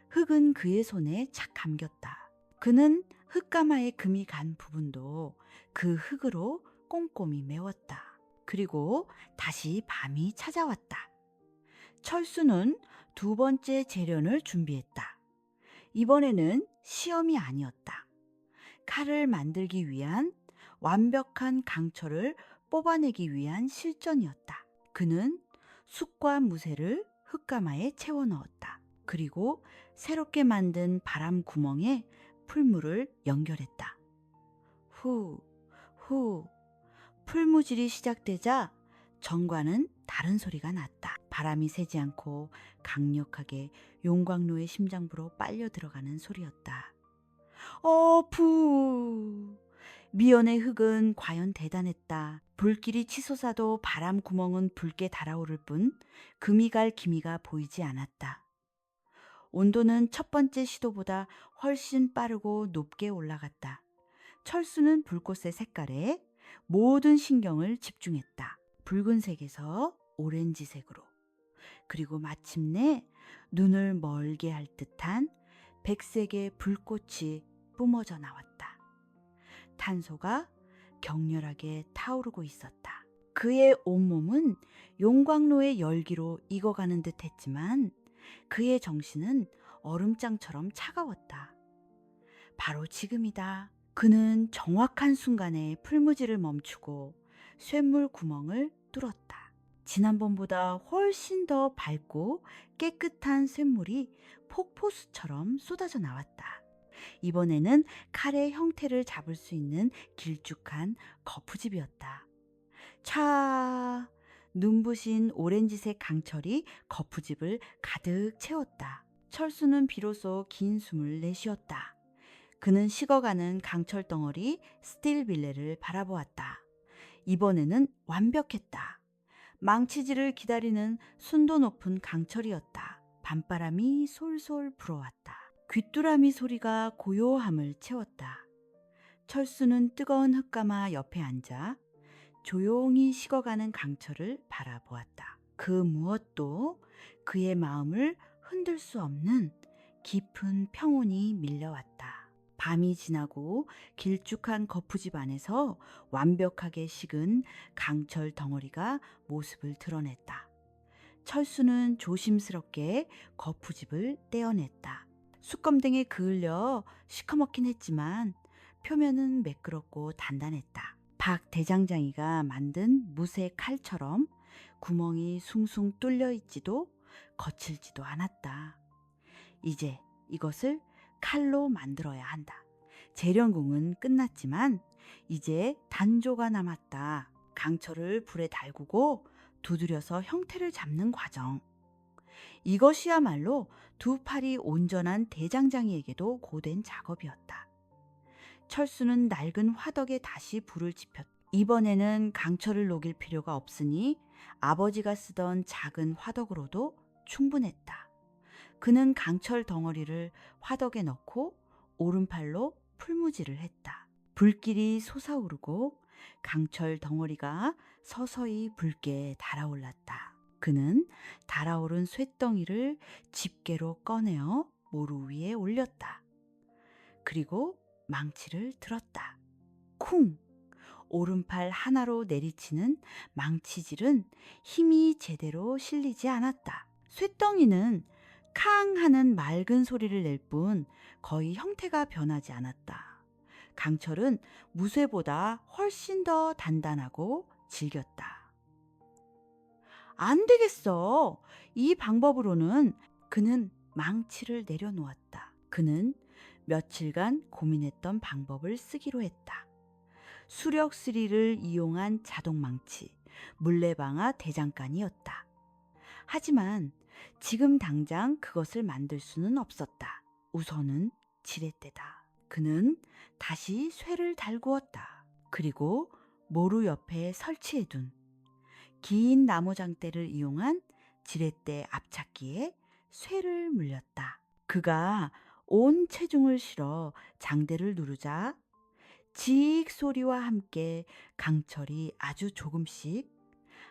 A: 흙은 그의 손에 착 감겼다. 그는 흙가마에 금이 간 부분도 그 흙으로 꼼꼼히 메웠다. 그리고 다시 밤이 찾아왔다. 철수는 두 번째 재련을 준비했다. 이번에는 시험이 아니었다. 칼을 만들기 위한 완벽한 강철을 뽑아내기 위한 실전이었다. 그는 숯과 무쇠를 흙가마에 채워 넣었다. 그리고 새롭게 만든 바람 구멍에 풀물을 연결했다. 후, 풀무질이 시작되자 전과는 다른 소리가 났다. 바람이 새지 않고 강력하게 용광로의 심장부로 빨려 들어가는 소리였다. 부! 미연의 흙은 과연 대단했다. 불길이 치솟아도 바람 구멍은 붉게 달아오를 뿐 금이 갈 기미가 보이지 않았다. 온도는 첫 번째 시도보다 훨씬 빠르고 높게 올라갔다. 철수는 불꽃의 색깔에 모든 신경을 집중했다. 붉은색에서 오렌지색으로. 그리고 마침내 눈을 멀게 할 듯한 백색의 불꽃이 뿜어져 나왔다. 탄소가 격렬하게 타오르고 있었다. 그의 온몸은 용광로의 열기로 익어가는 듯 했지만 그의 정신은 얼음장처럼 차가웠다. 바로 지금이다. 그는 정확한 순간에 풀무질을 멈추고 쇳물 구멍을 뚫었다. 지난번보다 훨씬 더 밝고 깨끗한 쇳물이 폭포수처럼 쏟아져 나왔다. 이번에는 칼의 형태를 잡을 수 있는 길쭉한 거푸집이었다. 촤! 눈부신 오렌지색 강철이 거푸집을 가득 채웠다. 철수는 비로소 긴 숨을 내쉬었다. 그는 식어가는 강철 덩어리 스틸빌레를 바라보았다. 이번에는 완벽했다. 망치질을 기다리는 순도 높은 강철이었다. 밤바람이 솔솔 불어왔다. 귀뚜라미 소리가 고요함을 채웠다. 철수는 뜨거운 흙가마 옆에 앉아 조용히 식어가는 강철을 바라보았다. 그 무엇도 그의 마음을 흔들 수 없는 깊은 평온이 밀려왔다. 밤이 지나고 길쭉한 거푸집 안에서 완벽하게 식은 강철 덩어리가 모습을 드러냈다. 철수는 조심스럽게 거푸집을 떼어냈다. 숯검댕이에 그을려 시커멓긴 했지만 표면은 매끄럽고 단단했다. 박 대장장이가 만든 무쇠 칼처럼 구멍이 숭숭 뚫려 있지도 거칠지도 않았다. 이제 이것을 칼로 만들어야 한다. 재련공은 끝났지만 이제 단조가 남았다. 강철을 불에 달구고 두드려서 형태를 잡는 과정. 이것이야말로 두 팔이 온전한 대장장이에게도 고된 작업이었다. 철수는 낡은 화덕에 다시 불을 지폈다. 이번에는 강철을 녹일 필요가 없으니 아버지가 쓰던 작은 화덕으로도 충분했다. 그는 강철 덩어리를 화덕에 넣고 오른팔로 풀무질을 했다. 불길이 솟아오르고 강철 덩어리가 서서히 붉게 달아올랐다. 그는 달아오른 쇳덩이를 집게로 꺼내어 모루 위에 올렸다. 그리고 망치를 들었다. 쿵! 오른팔 하나로 내리치는 망치질은 힘이 제대로 실리지 않았다. 쇳덩이는 캉 하는 맑은 소리를 낼 뿐 거의 형태가 변하지 않았다. 강철은 무쇠보다 훨씬 더 단단하고 질겼다. 안 되겠어. 이 방법으로는. 그는 망치를 내려놓았다. 그는 며칠간 고민했던 방법을 쓰기로 했다. 수력 스릴을 이용한 자동망치, 물레방아 대장간이었다. 하지만 지금 당장 그것을 만들 수는 없었다. 우선은 지렛대다. 그는 다시 쇠를 달구었다. 그리고 모루 옆에 설치해둔 긴 나무 장대를 이용한 지렛대 앞찾기에 쇠를 물렸다. 그가 온 체중을 실어 장대를 누르자 지익 소리와 함께 강철이 아주 조금씩,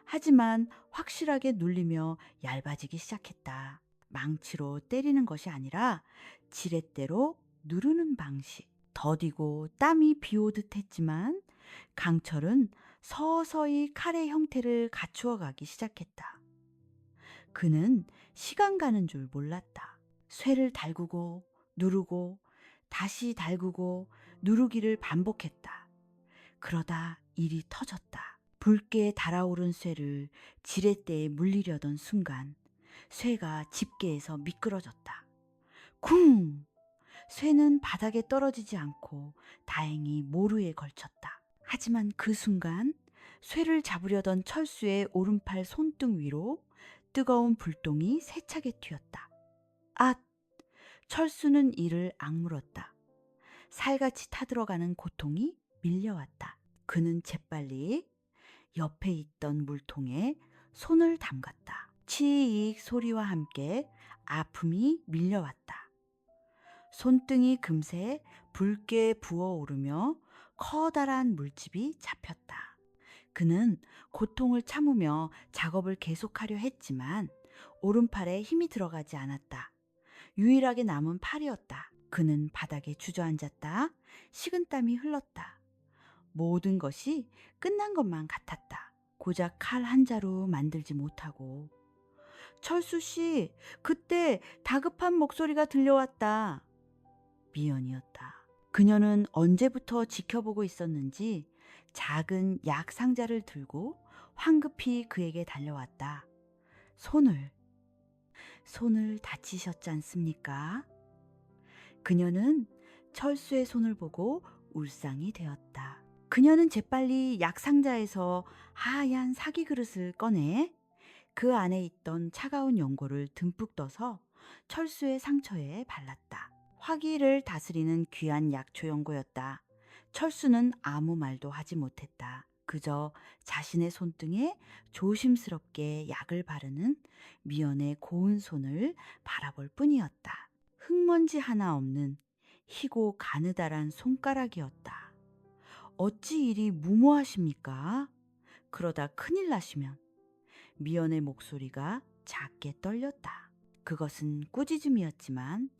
A: 하지만 확실하게 눌리며 얇아지기 시작했다. 망치로 때리는 것이 아니라 지렛대로 누르는 방식. 더디고 땀이 비오듯 했지만 강철은 서서히 칼의 형태를 갖추어 가기 시작했다. 그는 시간 가는 줄 몰랐다. 쇠를 달구고 누르고 다시 달구고 누르기를 반복했다. 그러다 일이 터졌다. 붉게 달아오른 쇠를 지렛대에 물리려던 순간 쇠가 집게에서 미끄러졌다. 쿵! 쇠는 바닥에 떨어지지 않고 다행히 모루에 걸쳤다. 하지만 그 순간 쇠를 잡으려던 철수의 오른팔 손등 위로 뜨거운 불똥이 세차게 튀었다. 아! 철수는 이를 악물었다. 살같이 타들어가는 고통이 밀려왔다. 그는 재빨리 옆에 있던 물통에 손을 담갔다. 치익 소리와 함께 아픔이 밀려왔다. 손등이 금세 붉게 부어오르며 커다란 물집이 잡혔다. 그는 고통을 참으며 작업을 계속하려 했지만 오른팔에 힘이 들어가지 않았다. 유일하게 남은 팔이었다. 그는 바닥에 주저앉았다. 식은땀이 흘렀다. 모든 것이 끝난 것만 같았다. 고작 칼 한 자루 만들지 못하고. 철수 씨, 그때 다급한 목소리가 들려왔다. 미연이었다. 그녀는 언제부터 지켜보고 있었는지 작은 약 상자를 들고 황급히 그에게 달려왔다. 손을 다치셨지 않습니까? 그녀는 철수의 손을 보고 울상이 되었다. 그녀는 재빨리 약 상자에서 하얀 사기 그릇을 꺼내 그 안에 있던 차가운 연고를 듬뿍 떠서 철수의 상처에 발랐다. 화기를 다스리는 귀한 약초 연고였다. 철수는 아무 말도 하지 못했다. 그저 자신의 손등에 조심스럽게 약을 바르는 미연의 고운 손을 바라볼 뿐이었다. 흙먼지 하나 없는 희고 가느다란 손가락이었다. 어찌 이리 무모하십니까? 그러다 큰일 나시면. 미연의 목소리가 작게 떨렸다. 그것은 꾸짖음이었지만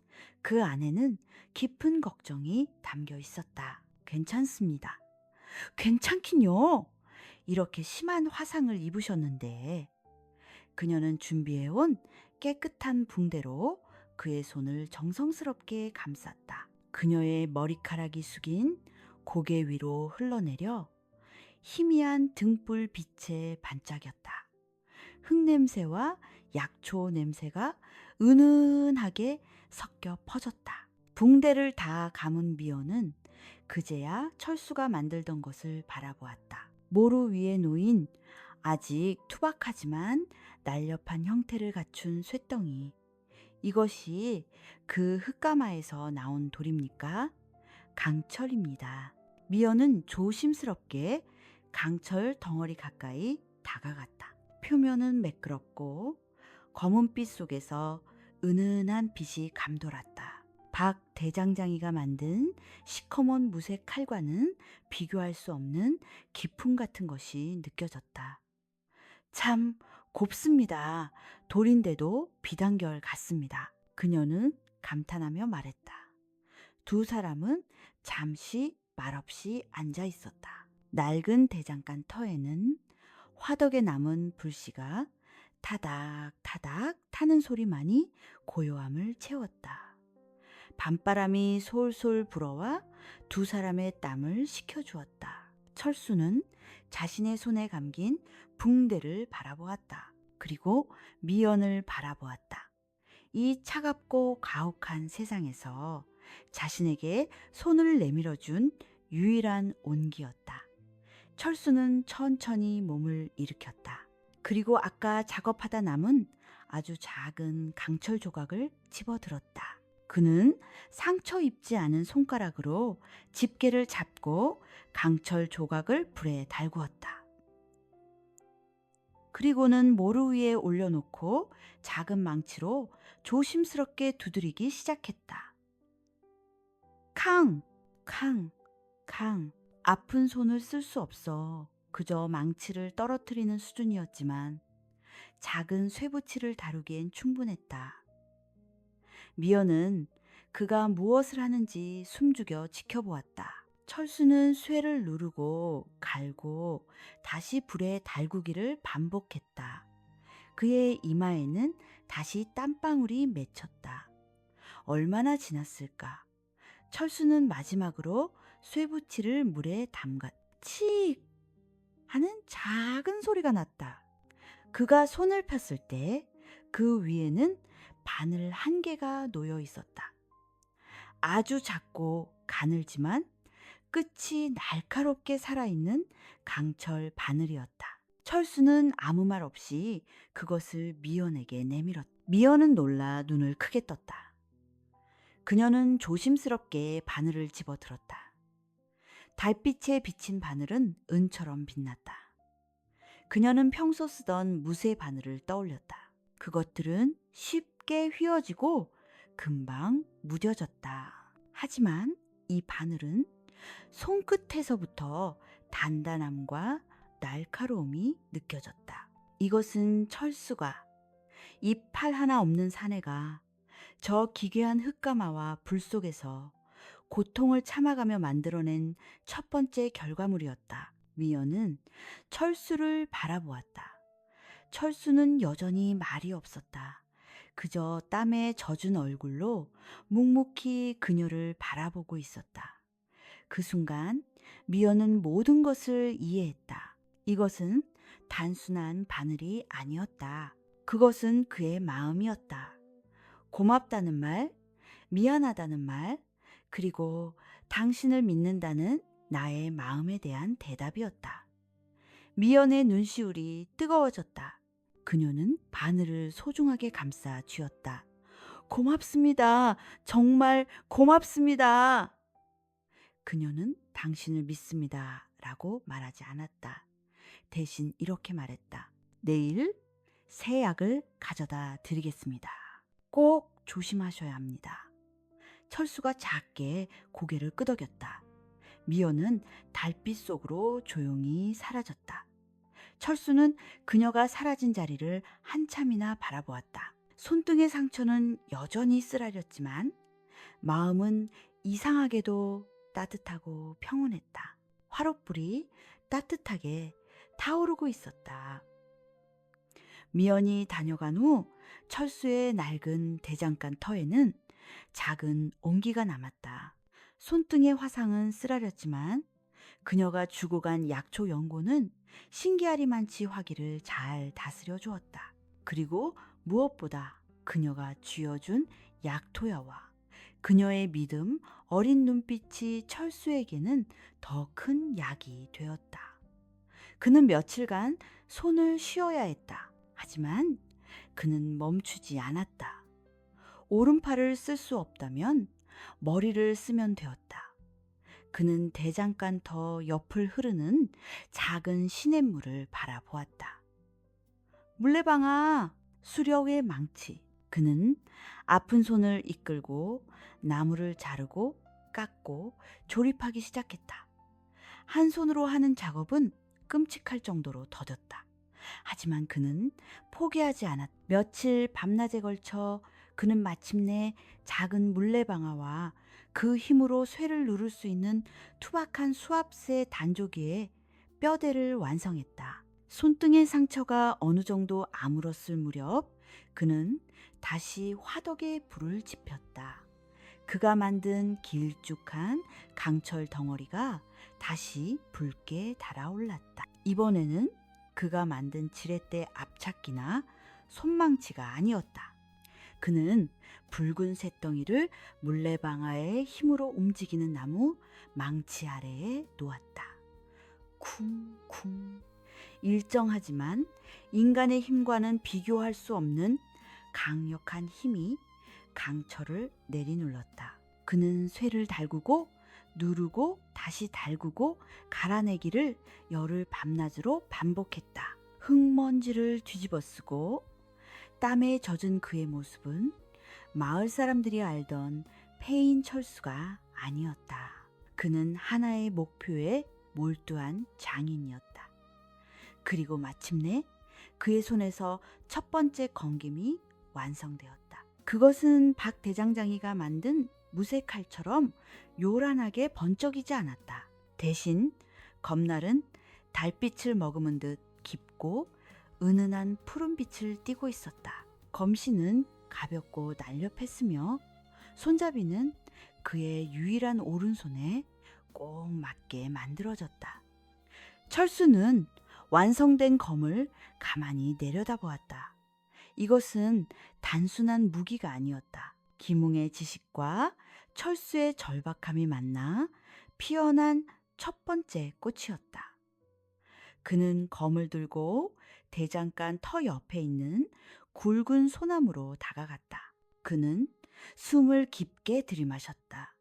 A: 그 안에는 깊은 걱정이 담겨 있었다. 괜찮습니다. 괜찮긴요. 이렇게 심한 화상을 입으셨는데. 그녀는 준비해온 깨끗한 붕대로 그의 손을 정성스럽게 감쌌다. 그녀의 머리카락이 숙인 고개 위로 흘러내려 희미한 등불 빛에 반짝였다. 흙냄새와 약초 냄새가 은은하게 섞여 퍼졌다. 붕대를 다 감은 미연은 그제야 철수가 만들던 것을 바라보았다. 모루 위에 놓인 아직 투박하지만 날렵한 형태를 갖춘 쇳덩이. 이것이 그 흙가마에서 나온 돌입니까? 강철입니다. 미연은 조심스럽게 강철 덩어리 가까이 다가갔다. 표면은 매끄럽고 검은빛 속에서 은은한 빛이 감돌았다. 박 대장장이가 만든 시커먼 무쇠 칼과는 비교할 수 없는 기품 같은 것이 느껴졌다. 참 곱습니다. 돌인데도 비단결 같습니다. 그녀는 감탄하며 말했다. 두 사람은 잠시 말없이 앉아 있었다. 낡은 대장간 터에는 화덕에 남은 불씨가 타닥타닥 타는 소리만이 고요함을 채웠다. 밤바람이 솔솔 불어와 두 사람의 땀을 식혀주었다. 철수는 자신의 손에 감긴 붕대를 바라보았다. 그리고 미연을 바라보았다. 이 차갑고 가혹한 세상에서 자신에게 손을 내밀어준 유일한 온기였다. 철수는 천천히 몸을 일으켰다. 그리고 아까 작업하다 남은 아주 작은 강철 조각을 집어들었다. 그는 상처 입지 않은 손가락으로 집게를 잡고 강철 조각을 불에 달구었다. 그리고는 모루 위에 올려놓고 작은 망치로 조심스럽게 두드리기 시작했다. 캉! 캉! 캉! 아픈 손을 쓸 수 없어. 그저 망치를 떨어뜨리는 수준이었지만 작은 쇠붙이를 다루기엔 충분했다. 미연은 그가 무엇을 하는지 숨죽여 지켜보았다. 철수는 쇠를 누르고 갈고 다시 불에 달구기를 반복했다. 그의 이마에는 다시 땀방울이 맺혔다. 얼마나 지났을까? 철수는 마지막으로 쇠붙이를 물에 담가 칙! 하는 작은 소리가 났다. 그가 손을 폈을 때 그 위에는 바늘 한 개가 놓여 있었다. 아주 작고 가늘지만 끝이 날카롭게 살아있는 강철 바늘이었다. 철수는 아무 말 없이 그것을 미연에게 내밀었다. 미연은 놀라 눈을 크게 떴다. 그녀는 조심스럽게 바늘을 집어들었다. 달빛에 비친 바늘은 은처럼 빛났다. 그녀는 평소 쓰던 무쇠 바늘을 떠올렸다. 그것들은 쉽게 휘어지고 금방 무뎌졌다. 하지만 이 바늘은 손끝에서부터 단단함과 날카로움이 느껴졌다. 이것은 철수가, 이 팔 하나 없는 사내가 저 기괴한 흙가마와 불 속에서 고통을 참아가며 만들어낸 첫 번째 결과물이었다. 미연은 철수를 바라보았다. 철수는 여전히 말이 없었다. 그저 땀에 젖은 얼굴로 묵묵히 그녀를 바라보고 있었다. 그 순간 미연은 모든 것을 이해했다. 이것은 단순한 바늘이 아니었다. 그것은 그의 마음이었다. 고맙다는 말, 미안하다는 말, 그리고 당신을 믿는다는 나의 마음에 대한 대답이었다. 미연의 눈시울이 뜨거워졌다. 그녀는 바늘을 소중하게 감싸 쥐었다. 고맙습니다. 정말 고맙습니다. 그녀는 당신을 믿습니다. 라고 말하지 않았다. 대신 이렇게 말했다. 내일 새 약을 가져다 드리겠습니다. 꼭 조심하셔야 합니다. 철수가 작게 고개를 끄덕였다. 미연은 달빛 속으로 조용히 사라졌다. 철수는 그녀가 사라진 자리를 한참이나 바라보았다. 손등의 상처는 여전히 쓰라렸지만 마음은 이상하게도 따뜻하고 평온했다. 화롯불이 따뜻하게 타오르고 있었다. 미연이 다녀간 후 철수의 낡은 대장간 터에는 작은 온기가 남았다. 손등의 화상은 쓰라렸지만 그녀가 주고 간 약초 연고는 신기하리만치 화기를 잘 다스려 주었다. 그리고 무엇보다 그녀가 쥐어준 약토야와 그녀의 믿음, 어린 눈빛이 철수에게는 더 큰 약이 되었다. 그는 며칠간 손을 쉬어야 했다. 하지만 그는 멈추지 않았다. 오른팔을 쓸 수 없다면 머리를 쓰면 되었다. 그는 대장간 터 옆을 흐르는 작은 시냇물을 바라보았다. 물레방아, 수려의 망치. 그는 아픈 손을 이끌고 나무를 자르고 깎고 조립하기 시작했다. 한 손으로 하는 작업은 끔찍할 정도로 더뎠다. 하지만 그는 포기하지 않았다. 며칠 밤낮에 걸쳐 그는 마침내 작은 물레방아와 그 힘으로 쇠를 누를 수 있는 투박한 수압쇠 단조기의 뼈대를 완성했다. 손등의 상처가 어느 정도 아물었을 무렵 그는 다시 화덕에 불을 지폈다. 그가 만든 길쭉한 강철 덩어리가 다시 붉게 달아올랐다. 이번에는 그가 만든 지렛대 앞찾기나 손망치가 아니었다. 그는 붉은 쇳덩이를 물레방아의 힘으로 움직이는 나무 망치 아래에 놓았다. 쿵쿵. 일정하지만 인간의 힘과는 비교할 수 없는 강력한 힘이 강철을 내리눌렀다. 그는 쇠를 달구고 누르고 다시 달구고 갈아내기를 열흘 밤낮으로 반복했다. 흙먼지를 뒤집어 쓰고 땀에 젖은 그의 모습은 마을 사람들이 알던 폐인 철수가 아니었다. 그는 하나의 목표에 몰두한 장인이었다. 그리고 마침내 그의 손에서 첫 번째 건김이 완성되었다. 그것은 박 대장장이가 만든 무쇠칼처럼 요란하게 번쩍이지 않았다. 대신 검날은 달빛을 머금은 듯 깊고 은은한 푸른빛을 띠고 있었다. 검씨는 가볍고 날렵했으며 손잡이는 그의 유일한 오른손에 꼭 맞게 만들어졌다. 철수는 완성된 검을 가만히 내려다보았다. 이것은 단순한 무기가 아니었다. 김웅의 지식과 철수의 절박함이 만나 피어난 첫 번째 꽃이었다. 그는 검을 들고 대장간 터 옆에 있는 굵은 소나무로 다가갔다. 그는 숨을 깊게 들이마셨다.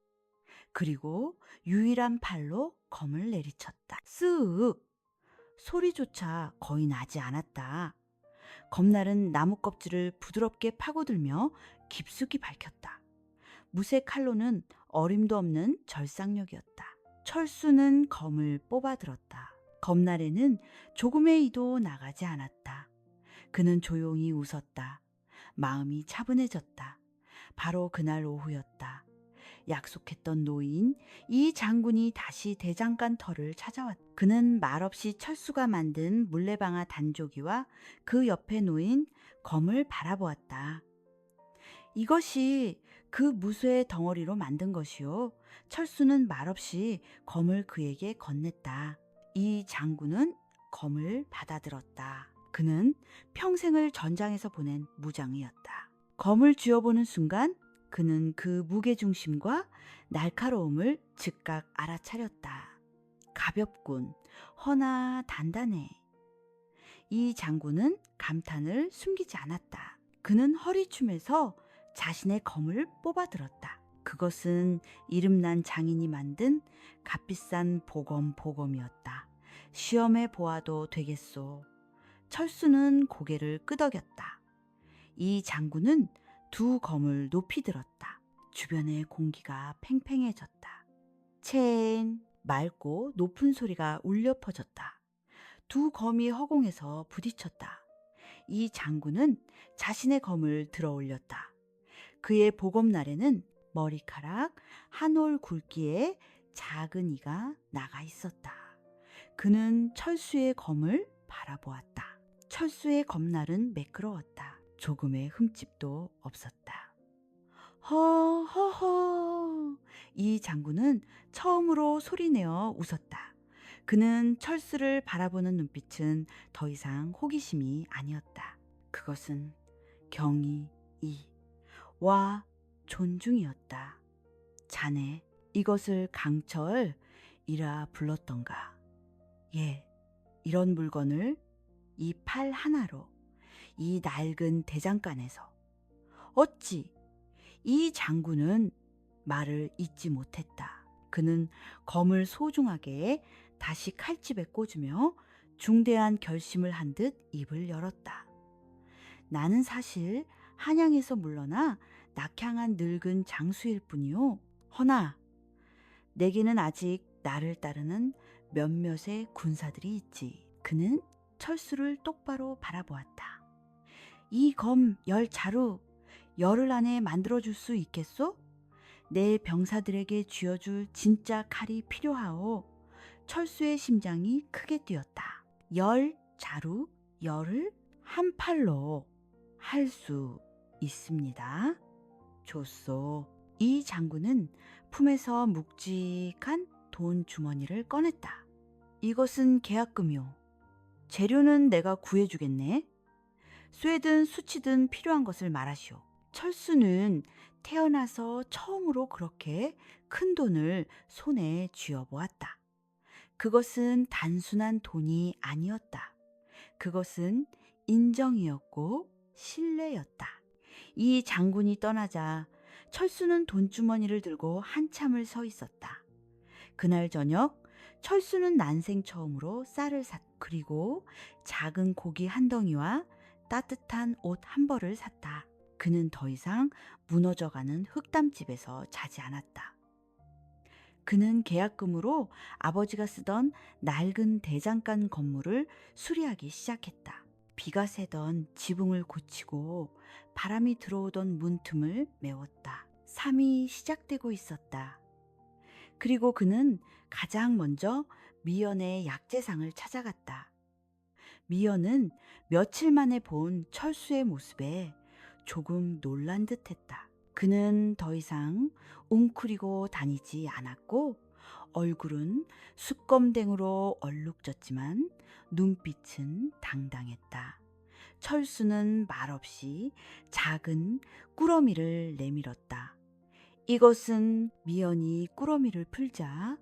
A: 그리고 유일한 팔로 검을 내리쳤다. 쓱! 소리조차 거의 나지 않았다. 검날은 나무 껍질을 부드럽게 파고들며 깊숙이 밝혔다. 무쇠 칼로는 어림도 없는 절삭력이었다. 철수는 검을 뽑아들었다. 검날에는 조금의 이도 나가지 않았다. 그는 조용히 웃었다. 마음이 차분해졌다. 바로 그날 오후였다. 약속했던 노인 이 장군이 다시 대장간 터를 찾아왔다. 그는 말없이 철수가 만든 물레방아 단조기와 그 옆에 놓인 검을 바라보았다. 이것이 그 무쇠 덩어리로 만든 것이요. 철수는 말없이 검을 그에게 건넸다. 이 장군은 검을 받아들었다. 그는 평생을 전장에서 보낸 무장이었다. 검을 쥐어보는 순간 그는 그 무게중심과 날카로움을 즉각 알아차렸다. 가볍군, 허나 단단해. 이 장군은 감탄을 숨기지 않았다. 그는 허리춤에서 자신의 검을 뽑아들었다. 그것은 이름난 장인이 만든 값비싼 보검이었다. 시험해 보아도 되겠소. 철수는 고개를 끄덕였다. 이 장군은 두 검을 높이 들었다. 주변의 공기가 팽팽해졌다. 첸 맑고 높은 소리가 울려 퍼졌다. 두 검이 허공에서 부딪혔다. 이 장군은 자신의 검을 들어 올렸다. 그의 보검날에는 머리카락 한 올 굵기의 작은 이가 나가 있었다. 그는 철수의 검을 바라보았다. 철수의 검날은 매끄러웠다. 조금의 흠집도 없었다. 허허허. 이 장군은 처음으로 소리내어 웃었다. 그는 철수를 바라보는 눈빛은 더 이상 호기심이 아니었다. 그것은 경의, 와 존중이었다. 자네 이것을 강철이라 불렀던가. 예, 이런 물건을 이 팔 하나로 이 낡은 대장간에서 어찌. 이 장군은 말을 잇지 못했다. 그는 검을 소중하게 다시 칼집에 꽂으며 중대한 결심을 한 듯 입을 열었다. 나는 사실 한양에서 물러나 낙향한 늙은 장수일 뿐이요. 허나 내게는 아직 나를 따르는 몇몇의 군사들이 있지. 그는 철수를 똑바로 바라보았다. 이 검 열 자루 열흘 안에 만들어줄 수 있겠소? 내 병사들에게 쥐어줄 진짜 칼이 필요하오. 철수의 심장이 크게 뛰었다. 열 자루 열을 한 팔로 할 수 있습니다. 좋소. 이 장군은 품에서 묵직한 돈 주머니를 꺼냈다. 이것은 계약금이오. 재료는 내가 구해주겠네. 쇠든 수치든 필요한 것을 말하시오. 철수는 태어나서 처음으로 그렇게 큰 돈을 손에 쥐어보았다. 그것은 단순한 돈이 아니었다. 그것은 인정이었고 신뢰였다. 이 장군이 떠나자 철수는 돈주머니를 들고 한참을 서 있었다. 그날 저녁 철수는 난생 처음으로 쌀을 샀다. 그리고 작은 고기 한 덩이와 따뜻한 옷 한 벌을 샀다. 그는 더 이상 무너져가는 흙담집에서 자지 않았다. 그는 계약금으로 아버지가 쓰던 낡은 대장간 건물을 수리하기 시작했다. 비가 새던 지붕을 고치고 바람이 들어오던 문틈을 메웠다. 삶이 시작되고 있었다. 그리고 그는 가장 먼저 미연의 약재상을 찾아갔다. 미연은 며칠 만에 본 철수의 모습에 조금 놀란 듯했다. 그는 더 이상 웅크리고 다니지 않았고 얼굴은 숯검댕으로 얼룩졌지만 눈빛은 당당했다. 철수는 말없이 작은 꾸러미를 내밀었다. 이것은 미연이 꾸러미를 풀자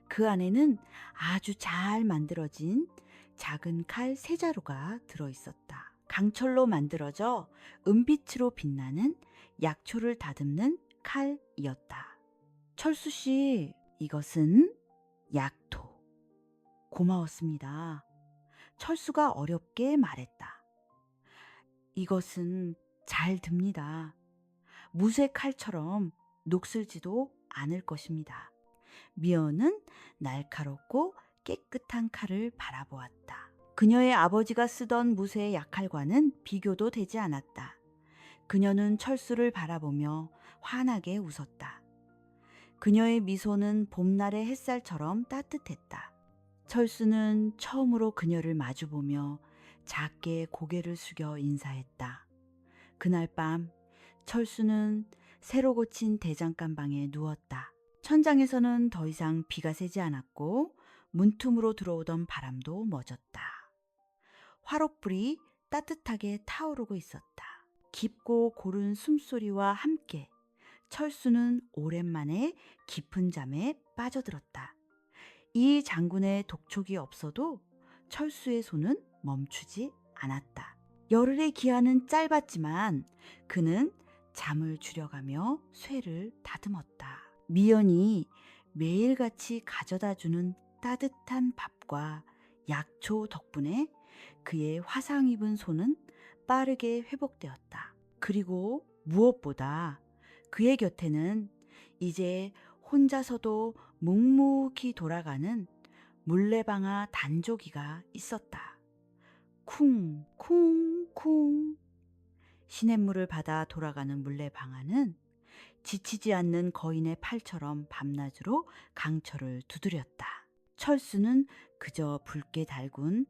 A: 그 안에는 아주 잘 만들어진 작은 칼 세 자루가 들어있었다. 강철로 만들어져 은빛으로 빛나는 약초를 다듬는 칼이었다. 철수 씨, 이것은 약토. 고마웠습니다. 철수가 어렵게 말했다. 이것은 잘 듭니다. 무쇠 칼처럼 녹슬지도 않을 것입니다. 미연은 날카롭고 깨끗한 칼을 바라보았다. 그녀의 아버지가 쓰던 무쇠의 약칼과는 비교도 되지 않았다. 그녀는 철수를 바라보며 환하게 웃었다. 그녀의 미소는 봄날의 햇살처럼 따뜻했다. 철수는 처음으로 그녀를 마주보며 작게 고개를 숙여 인사했다. 그날 밤 철수는 새로 고친 대장간 방에 누웠다. 천장에서는 더 이상 비가 새지 않았고 문틈으로 들어오던 바람도 멎었다. 화롯불이 따뜻하게 타오르고 있었다. 깊고 고른 숨소리와 함께 철수는 오랜만에 깊은 잠에 빠져들었다. 이 장군의 독촉이 없어도 철수의 손은 멈추지 않았다. 열흘의 기한은 짧았지만 그는 잠을 줄여가며 쇠를 다듬었다. 미연이 매일같이 가져다주는 따뜻한 밥과 약초 덕분에 그의 화상 입은 손은 빠르게 회복되었다. 그리고 무엇보다 그의 곁에는 이제 혼자서도 묵묵히 돌아가는 물레방아 단조기가 있었다. 쿵쿵쿵. 시냇물을 받아 돌아가는 물레방아는 지치지 않는 거인의 팔처럼 밤낮으로 강철을 두드렸다. 철수는 그저 붉게 달군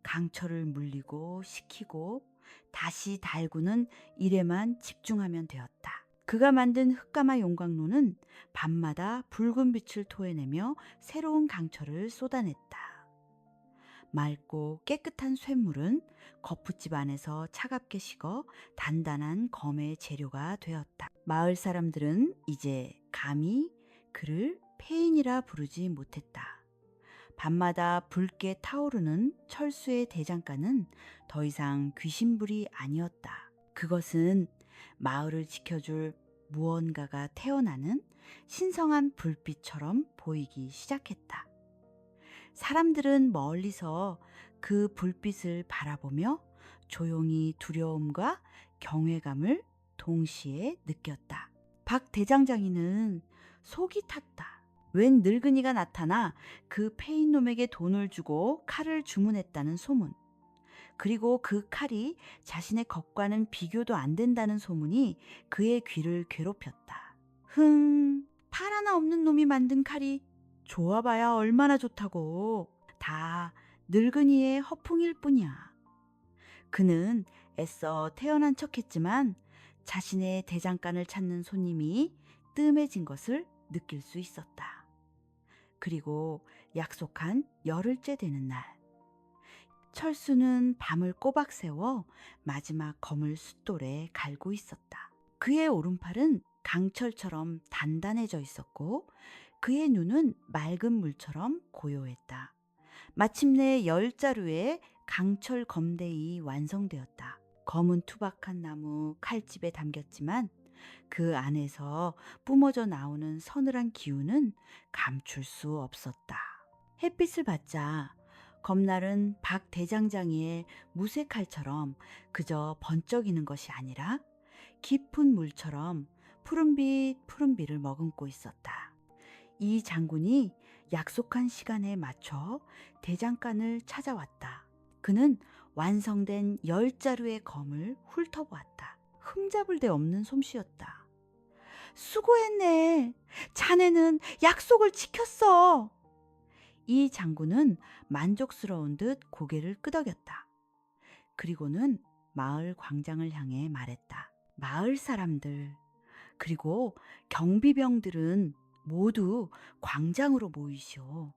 A: 강철을 물리고 식히고 다시 달구는 일에만 집중하면 되었다. 그가 만든 흑가마 용광로는 밤마다 붉은 빛을 토해내며 새로운 강철을 쏟아냈다. 맑고 깨끗한 쇳물은 거푸집 안에서 차갑게 식어 단단한 검의 재료가 되었다. 마을 사람들은 이제 감히 그를 폐인이라 부르지 못했다. 밤마다 붉게 타오르는 철수의 대장간은 더 이상 귀신불이 아니었다. 그것은 마을을 지켜줄 무언가가 태어나는 신성한 불빛처럼 보이기 시작했다. 사람들은 멀리서 그 불빛을 바라보며 조용히 두려움과 경외감을 동시에 느꼈다. 박 대장장이는 속이 탔다. 웬 늙은이가 나타나 그 페인놈에게 돈을 주고 칼을 주문했다는 소문, 그리고 그 칼이 자신의 것과는 비교도 안 된다는 소문이 그의 귀를 괴롭혔다. 팔 하나 없는 놈이 만든 칼이 좋아봐야 얼마나 좋다고. 다 늙은이의 허풍일 뿐이야. 그는 애써 태어난 척했지만 자신의 대장간을 찾는 손님이 뜸해진 것을 느낄 수 있었다. 그리고 약속한 열흘째 되는 날, 철수는 밤을 꼬박 새워 마지막 검을 숫돌에 갈고 있었다. 그의 오른팔은 강철처럼 단단해져 있었고 그의 눈은 맑은 물처럼 고요했다. 마침내 10자루의 강철 검대이 완성되었다. 검은 투박한 나무 칼집에 담겼지만 그 안에서 뿜어져 나오는 서늘한 기운은 감출 수 없었다. 햇빛을 받자 검날은 박 대장장이의 무쇠칼처럼 그저 번쩍이는 것이 아니라 깊은 물처럼 푸른빛을 머금고 있었다. 이 장군이 약속한 시간에 맞춰 대장간을 찾아왔다. 그는 완성된 10자루의 검을 훑어보았다. 흠잡을 데 없는 솜씨였다. 수고했네. 자네는 약속을 지켰어. 이 장군은 만족스러운 듯 고개를 끄덕였다. 그리고는 마을 광장을 향해 말했다. 마을 사람들, 그리고 경비병들은 모두 광장으로 모이시오.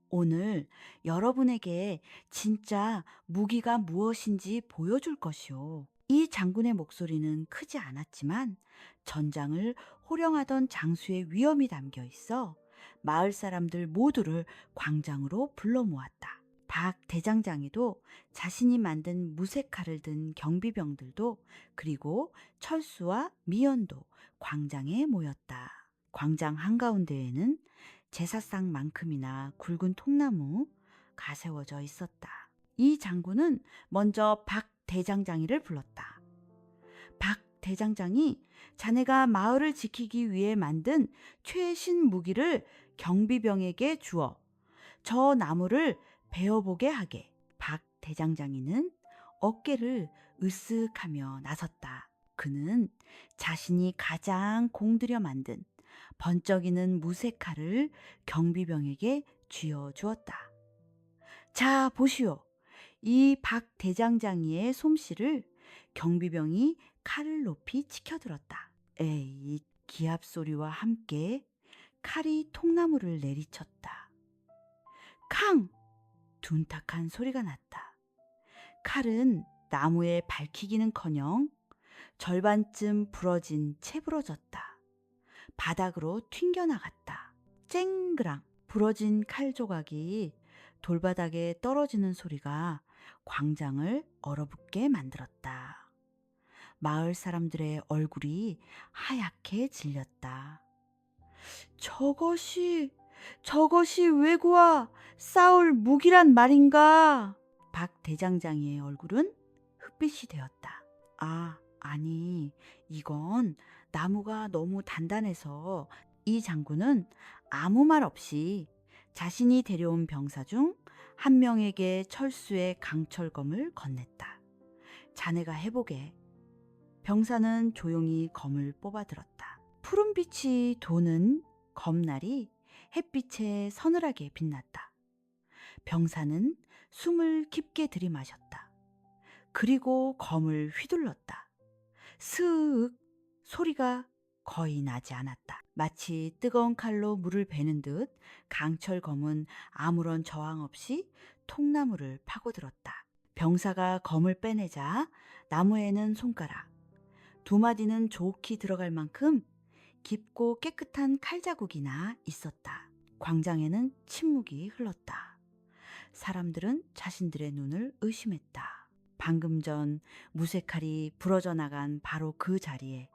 A: 오늘 여러분에게 진짜 무기가 무엇인지 보여줄 것이오. 이 장군의 목소리는 크지 않았지만 전장을 호령하던 장수의 위엄이 담겨 있어 마을 사람들 모두를 광장으로 불러 모았다. 박 대장장이도 자신이 만든 무쇠칼을 든 경비병들도 그리고 철수와 미연도 광장에 모였다. 광장 한가운데에는 제사상만큼이나 굵은 통나무가 세워져 있었다. 이 장군은 먼저 박 대장장이를 불렀다. 박 대장장이 자네가 마을을 지키기 위해 만든 최신 무기를 경비병에게 주어 저 나무를 베어보게 하게. 박 대장장이는 어깨를 으쓱하며 나섰다. 그는 자신이 가장 공들여 만든 번쩍이는 무쇠칼을 경비병에게 쥐어주었다. 자, 보시오. 이 박 대장장이의 솜씨를 경비병이 칼을 높이 치켜들었다. 에이, 기합 소리와 함께 칼이 통나무를 내리쳤다. 캉! 둔탁한 소리가 났다. 칼은 나무에 밝히기는커녕 절반쯤 부러진 채 부러졌다. 바닥으로 튕겨나갔다. 쨍그랑 부러진 칼 조각이 돌바닥에 떨어지는 소리가 광장을 얼어붙게 만들었다. 마을 사람들의 얼굴이 하얗게 질렸다. 저것이 왜구와 싸울 무기란 말인가? 박 대장장이의 얼굴은 흑빛이 되었다. 아니, 이건 나무가 너무 단단해서. 이 장군은 아무 말 없이 자신이 데려온 병사 중 한 명에게 철수의 강철검을 건넸다. 자네가 해보게. 병사는 조용히 검을 뽑아들었다. 푸른빛이 도는 검날이 햇빛에 서늘하게 빛났다. 병사는 숨을 깊게 들이마셨다. 그리고 검을 휘둘렀다. 스윽 소리가 거의 나지 않았다. 마치 뜨거운 칼로 물을 베는 듯 강철 검은 아무런 저항 없이 통나무를 파고들었다. 병사가 검을 빼내자 나무에는 손가락, 두 마디는 좋게 들어갈 만큼 깊고 깨끗한 칼자국이나 있었다. 광장에는 침묵이 흘렀다. 사람들은 자신들의 눈을 의심했다. 방금 전 무쇠칼이 부러져 나간 바로 그 자리에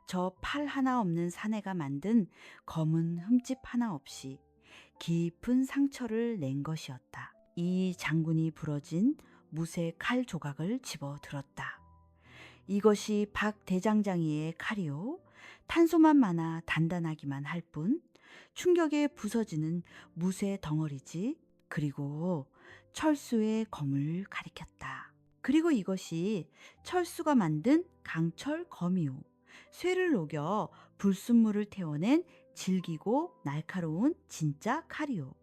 A: 저 팔 하나 없는 사내가 만든 검은 흠집 하나 없이 깊은 상처를 낸 것이었다. 이 장군이 부러진 무쇠 칼 조각을 집어 들었다. 이것이 박 대장장이의 칼이요. 탄소만 많아 단단하기만 할 뿐 충격에 부서지는 무쇠 덩어리지. 그리고 철수의 검을 가리켰다. 그리고 이것이 철수가 만든 강철 검이요. 쇠를 녹여 불순물을 태워낸 질기고 날카로운 진짜 칼이요.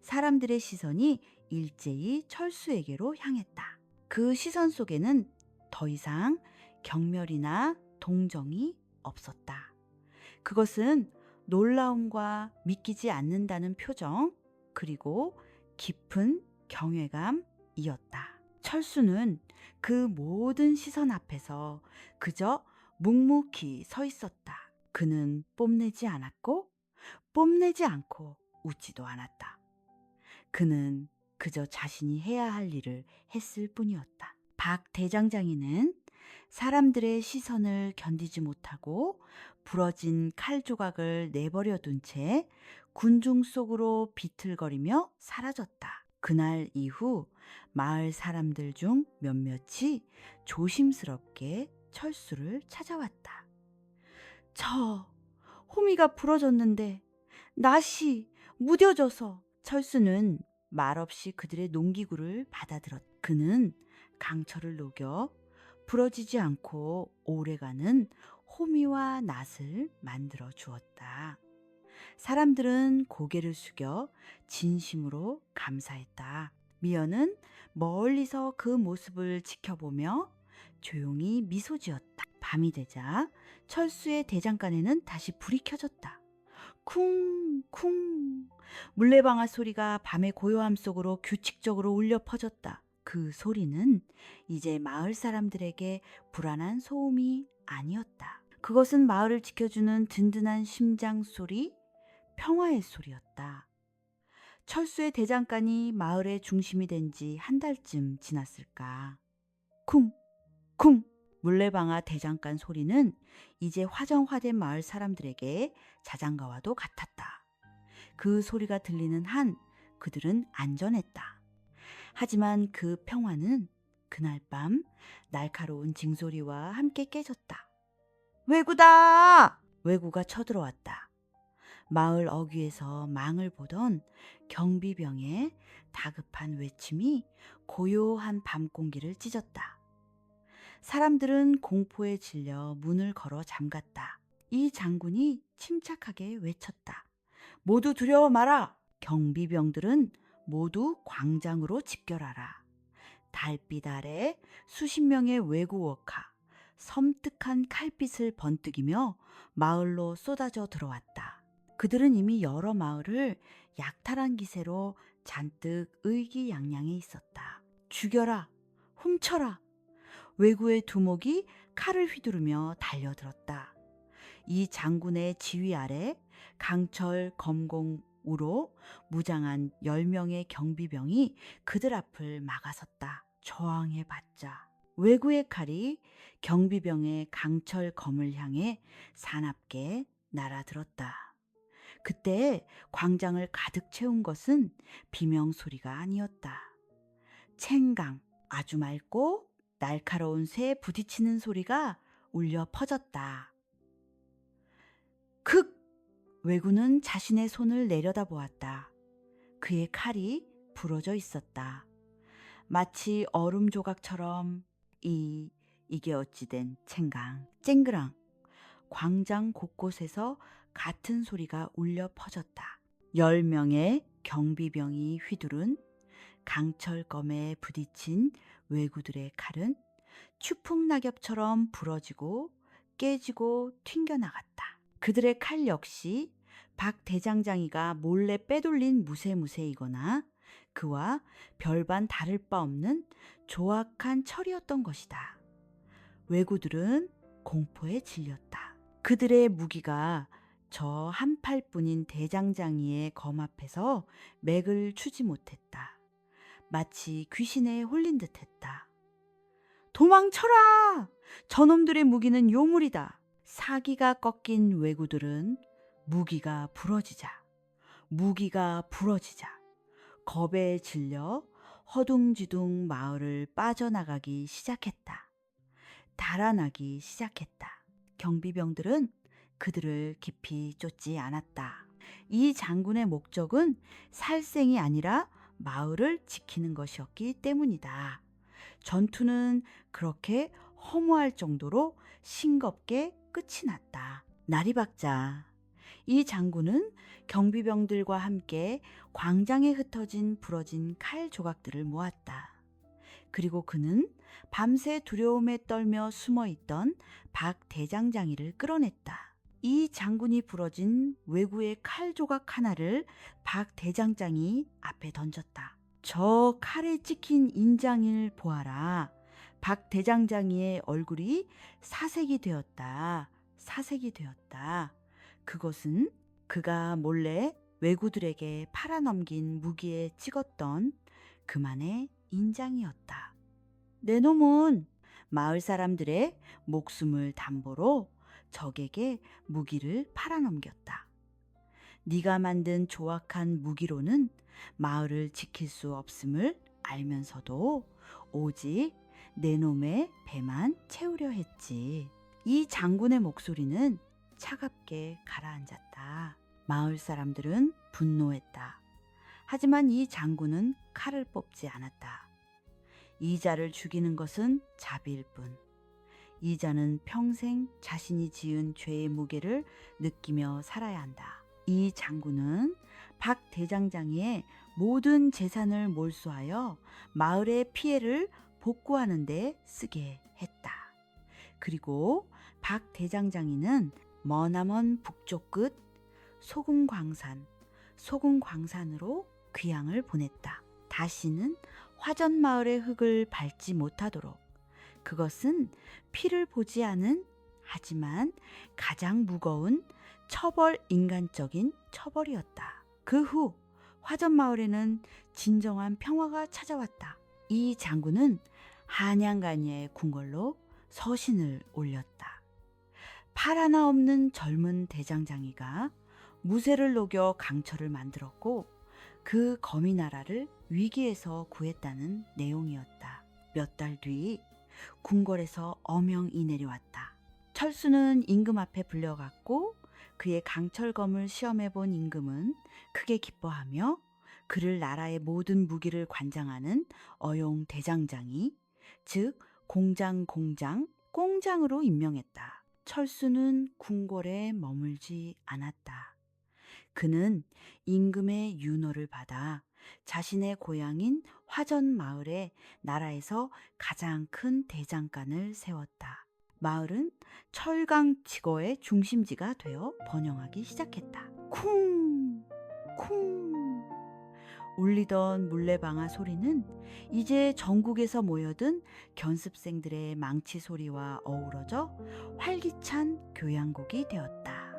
A: 사람들의 시선이 일제히 철수에게로 향했다. 그 시선 속에는 더 이상 경멸이나 동정이 없었다. 그것은 놀라움과 믿기지 않는다는 표정, 그리고 깊은 경외감이었다. 철수는 그 모든 시선 앞에서 그저 묵묵히 서 있었다. 그는 뽐내지 않았고 뽐내지 않고 웃지도 않았다. 그는 그저 자신이 해야 할 일을 했을 뿐이었다. 박 대장장이는 사람들의 시선을 견디지 못하고 부러진 칼 조각을 내버려 둔 채 군중 속으로 비틀거리며 사라졌다. 그날 이후 마을 사람들 중 몇몇이 조심스럽게 철수를 찾아왔다. 저 호미가 부러졌는데 낫이 무뎌져서. 철수는 말없이 그들의 농기구를 받아들었다. 그는 강철을 녹여 부러지지 않고 오래가는 호미와 낫을 만들어 주었다. 사람들은 고개를 숙여 진심으로 감사했다. 미연은 멀리서 그 모습을 지켜보며 조용히 미소 지었다. 밤이 되자 철수의 대장간에는 다시 불이 켜졌다. 쿵쿵 물레방아 소리가 밤의 고요함 속으로 규칙적으로 울려 퍼졌다. 그 소리는 이제 마을 사람들에게 불안한 소음이 아니었다. 그것은 마을을 지켜주는 든든한 심장 소리, 평화의 소리였다. 철수의 대장간이 마을의 중심이 된 지 한 달쯤 지났을까. 쿵 쿵 물레방아 대장간 소리는 이제 화정화된 마을 사람들에게 자장가와도 같았다. 그 소리가 들리는 한 그들은 안전했다. 하지만 그 평화는 그날 밤 날카로운 징소리와 함께 깨졌다. 왜구다! 왜구가 쳐들어왔다. 마을 어귀에서 망을 보던 경비병의 다급한 외침이 고요한 밤 공기를 찢었다. 사람들은 공포에 질려 문을 걸어 잠갔다. 이 장군이 침착하게 외쳤다. 모두 두려워 마라. 경비병들은 모두 광장으로 집결하라. 달빛 아래 수십 명의 외구 워카, 섬뜩한 칼빛을 번뜩이며 마을로 쏟아져 들어왔다. 그들은 이미 여러 마을을 약탈한 기세로 잔뜩 의기양양해 있었다. 죽여라, 훔쳐라. 외구의 두목이 칼을 휘두르며 달려들었다. 이 장군의 지휘 아래 강철 검공으로 무장한 10명의 경비병이 그들 앞을 막아섰다. 저항해봤자 외구의 칼이 경비병의 강철 검을 향해 사납게 날아들었다. 그때 광장을 가득 채운 것은 비명소리가 아니었다. 챙강, 아주 맑고 날카로운 쇠에 부딪히는 소리가 울려 퍼졌다. 극! 외구는 자신의 손을 내려다보았다. 그의 칼이 부러져 있었다. 마치 얼음 조각처럼. 이게 어찌된 챙강, 쨍그랑. 광장 곳곳에서 같은 소리가 울려 퍼졌다. 10명의 경비병이 휘두른 강철검에 부딪힌 왜구들의 칼은 추풍낙엽처럼 부러지고 깨지고 튕겨나갔다. 그들의 칼 역시 박 대장장이가 몰래 빼돌린 무쇠무쇠이거나 그와 별반 다를 바 없는 조악한 철이었던 것이다. 왜구들은 공포에 질렸다. 그들의 무기가 저 한 팔뿐인 대장장이의 검 앞에서 맥을 추지 못했다. 마치 귀신에 홀린 듯했다. 도망쳐라! 저놈들의 무기는 요물이다. 사기가 꺾인 왜구들은 무기가 부러지자 겁에 질려 허둥지둥 마을을 빠져나가기 시작했다. 달아나기 시작했다. 경비병들은 그들을 깊이 쫓지 않았다. 이 장군의 목적은 살생이 아니라 마을을 지키는 것이었기 때문이다. 전투는 그렇게 허무할 정도로 싱겁게 끝이 났다. 날이 밝자 이 장군은 경비병들과 함께 광장에 흩어진 부러진 칼 조각들을 모았다. 그리고 그는 밤새 두려움에 떨며 숨어있던 박 대장장이를 끌어냈다. 이 장군이 부러진 왜구의 칼 조각 하나를 박 대장장이 앞에 던졌다. 저 칼에 찍힌 인장을 보아라. 박 대장장이의 얼굴이 사색이 되었다. 그것은 그가 몰래 왜구들에게 팔아넘긴 무기에 찍었던 그만의 인장이었다. 내 놈은 마을 사람들의 목숨을 담보로 적에게 무기를 팔아넘겼다. 네가 만든 조악한 무기로는 마을을 지킬 수 없음을 알면서도 오직 내 놈의 배만 채우려 했지. 이 장군의 목소리는 차갑게 가라앉았다. 마을 사람들은 분노했다. 하지만 이 장군은 칼을 뽑지 않았다. 이자를 죽이는 것은 자비일 뿐. 이자는 평생 자신이 지은 죄의 무게를 느끼며 살아야 한다. 이 장군은 박 대장장이의 모든 재산을 몰수하여 마을의 피해를 복구하는 데 쓰게 했다. 그리고 박 대장장이는 머나먼 북쪽 끝 소금광산으로 귀향을 보냈다. 다시는 화전마을의 흙을 밟지 못하도록. 그것은 피를 보지 않은 하지만 가장 무거운 인간적인 처벌이었다. 그 후 화전마을에는 진정한 평화가 찾아왔다. 이 장군은 한양간야의 궁궐로 서신을 올렸다. 팔 하나 없는 젊은 대장장이가 무쇠를 녹여 강철을 만들었고 그 거미 나라를 위기에서 구했다는 내용이었다. 몇 달 뒤 궁궐에서 어명이 내려왔다. 철수는 임금 앞에 불려갔고 그의 강철검을 시험해 본 임금은 크게 기뻐하며 그를 나라의 모든 무기를 관장하는 어용 대장장이, 즉 공장으로 임명했다. 철수는 궁궐에 머물지 않았다. 그는 임금의 윤허를 받아 자신의 고향인 화전마을에 나라에서 가장 큰 대장간을 세웠다. 마을은 철강지거의 중심지가 되어 번영하기 시작했다. 쿵! 울리던 물레방아 소리는 이제 전국에서 모여든 견습생들의 망치 소리와 어우러져 활기찬 교향곡이 되었다.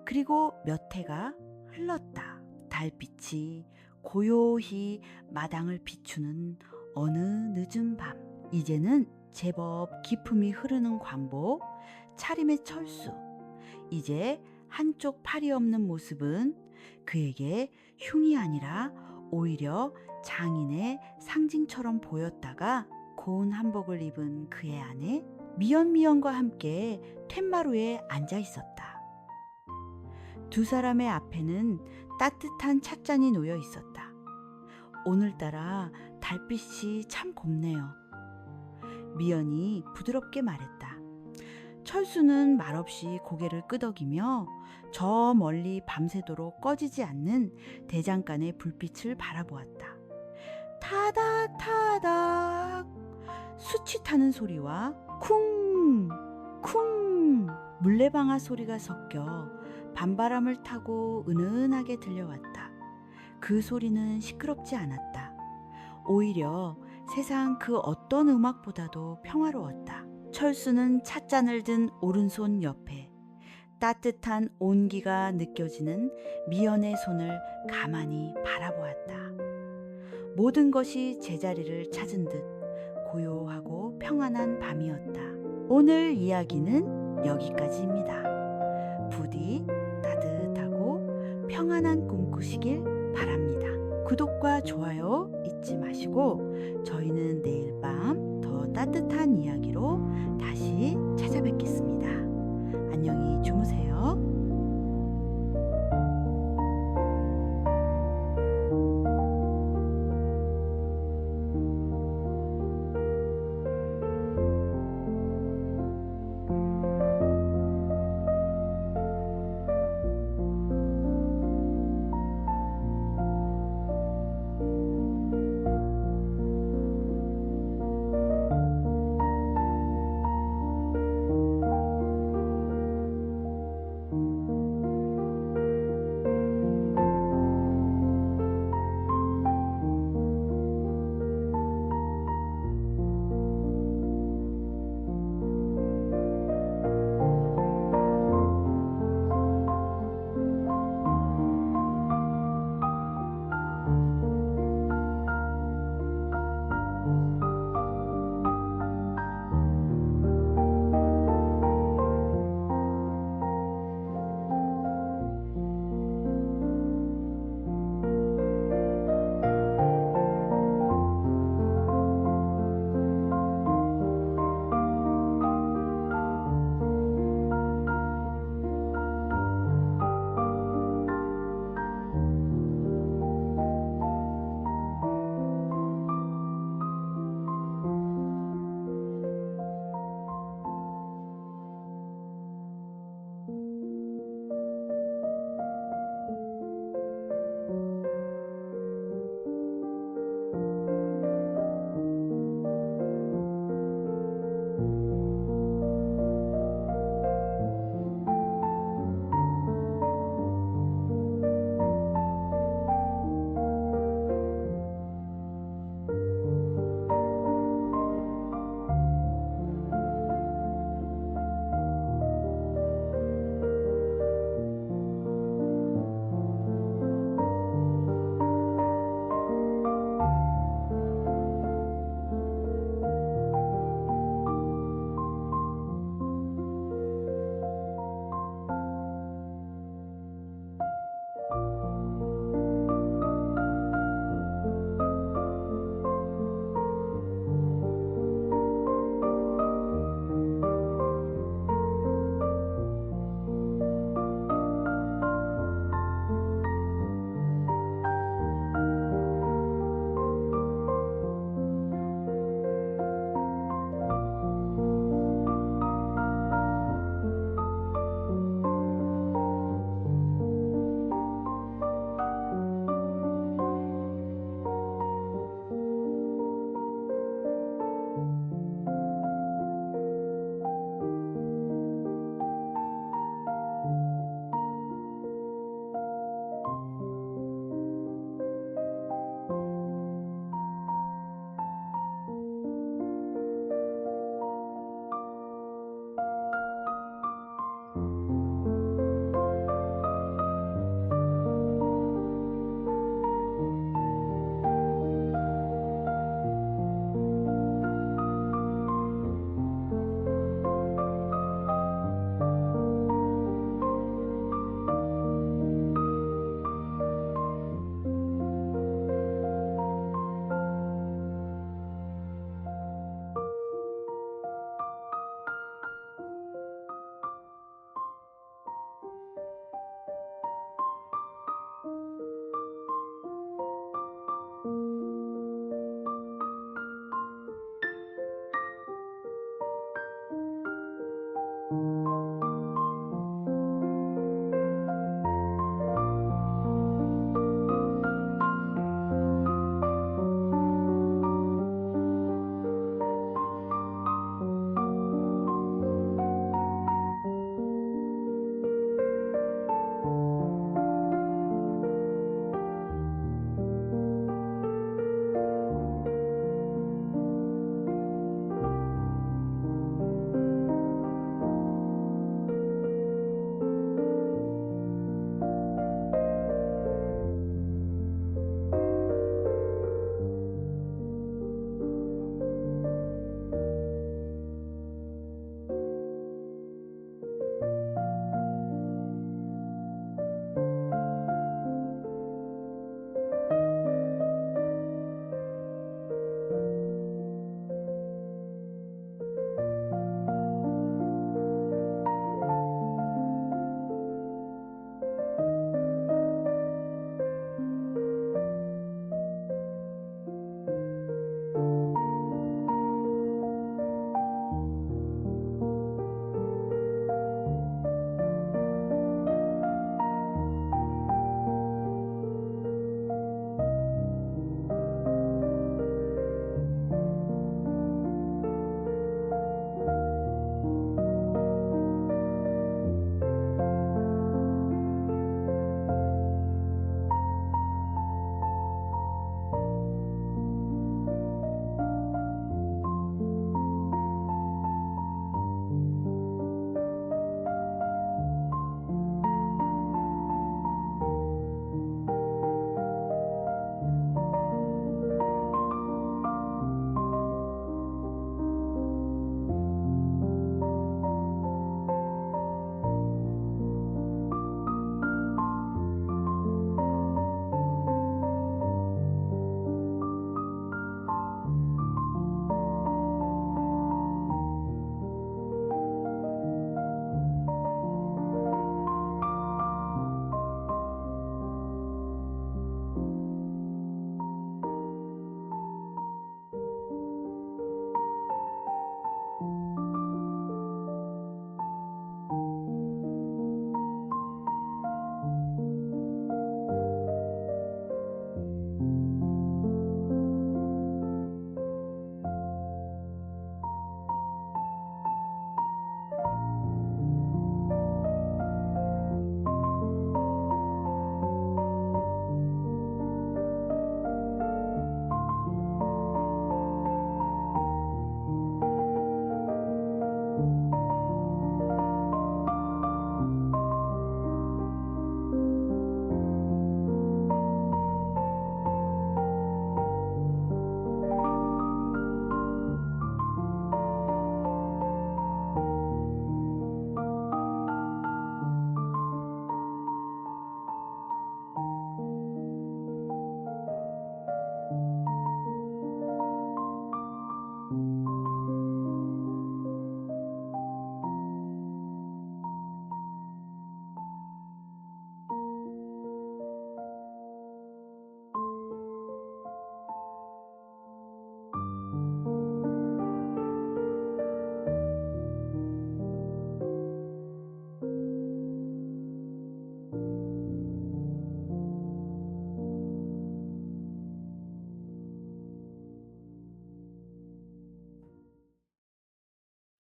A: 그리고 몇 해가 흘렀다. 달빛이 고요히 마당을 비추는 어느 늦은 밤, 이제는 제법 기품이 흐르는 관복, 차림의 철수. 이제 한쪽 팔이 없는 모습은 그에게 흉이 아니라 오히려 장인의 상징처럼 보였다가 고운 한복을 입은 그의 아내 미연미연과 함께 툇마루에 앉아 있었다. 두 사람의 앞에는 따뜻한 찻잔이 놓여 있었다. 오늘따라 달빛이 참 곱네요. 미연이 부드럽게 말했다. 철수는 말없이 고개를 끄덕이며 저 멀리 밤새도록 꺼지지 않는 대장간의 불빛을 바라보았다. 타닥타닥 수치 타는 소리와 쿵 쿵 물레방아 소리가 섞여 밤바람을 타고 은은하게 들려왔다. 그 소리는 시끄럽지 않았다. 오히려 세상 그 어떤 음악보다도 평화로웠다. 철수는 찻잔을 든 오른손 옆에 따뜻한 온기가 느껴지는 미연의 손을 가만히 바라보았다. 모든 것이 제자리를 찾은 듯 고요하고 평안한 밤이었다. 오늘 이야기는 여기까지입니다. 부디 따뜻하고 평안한 꿈 꾸시길 바랍니다. 구독과 좋아요 잊지 마시고 저희는 내일 밤 더 따뜻한 이야기로 다시 찾아뵙겠습니다. 안녕히 주무세요.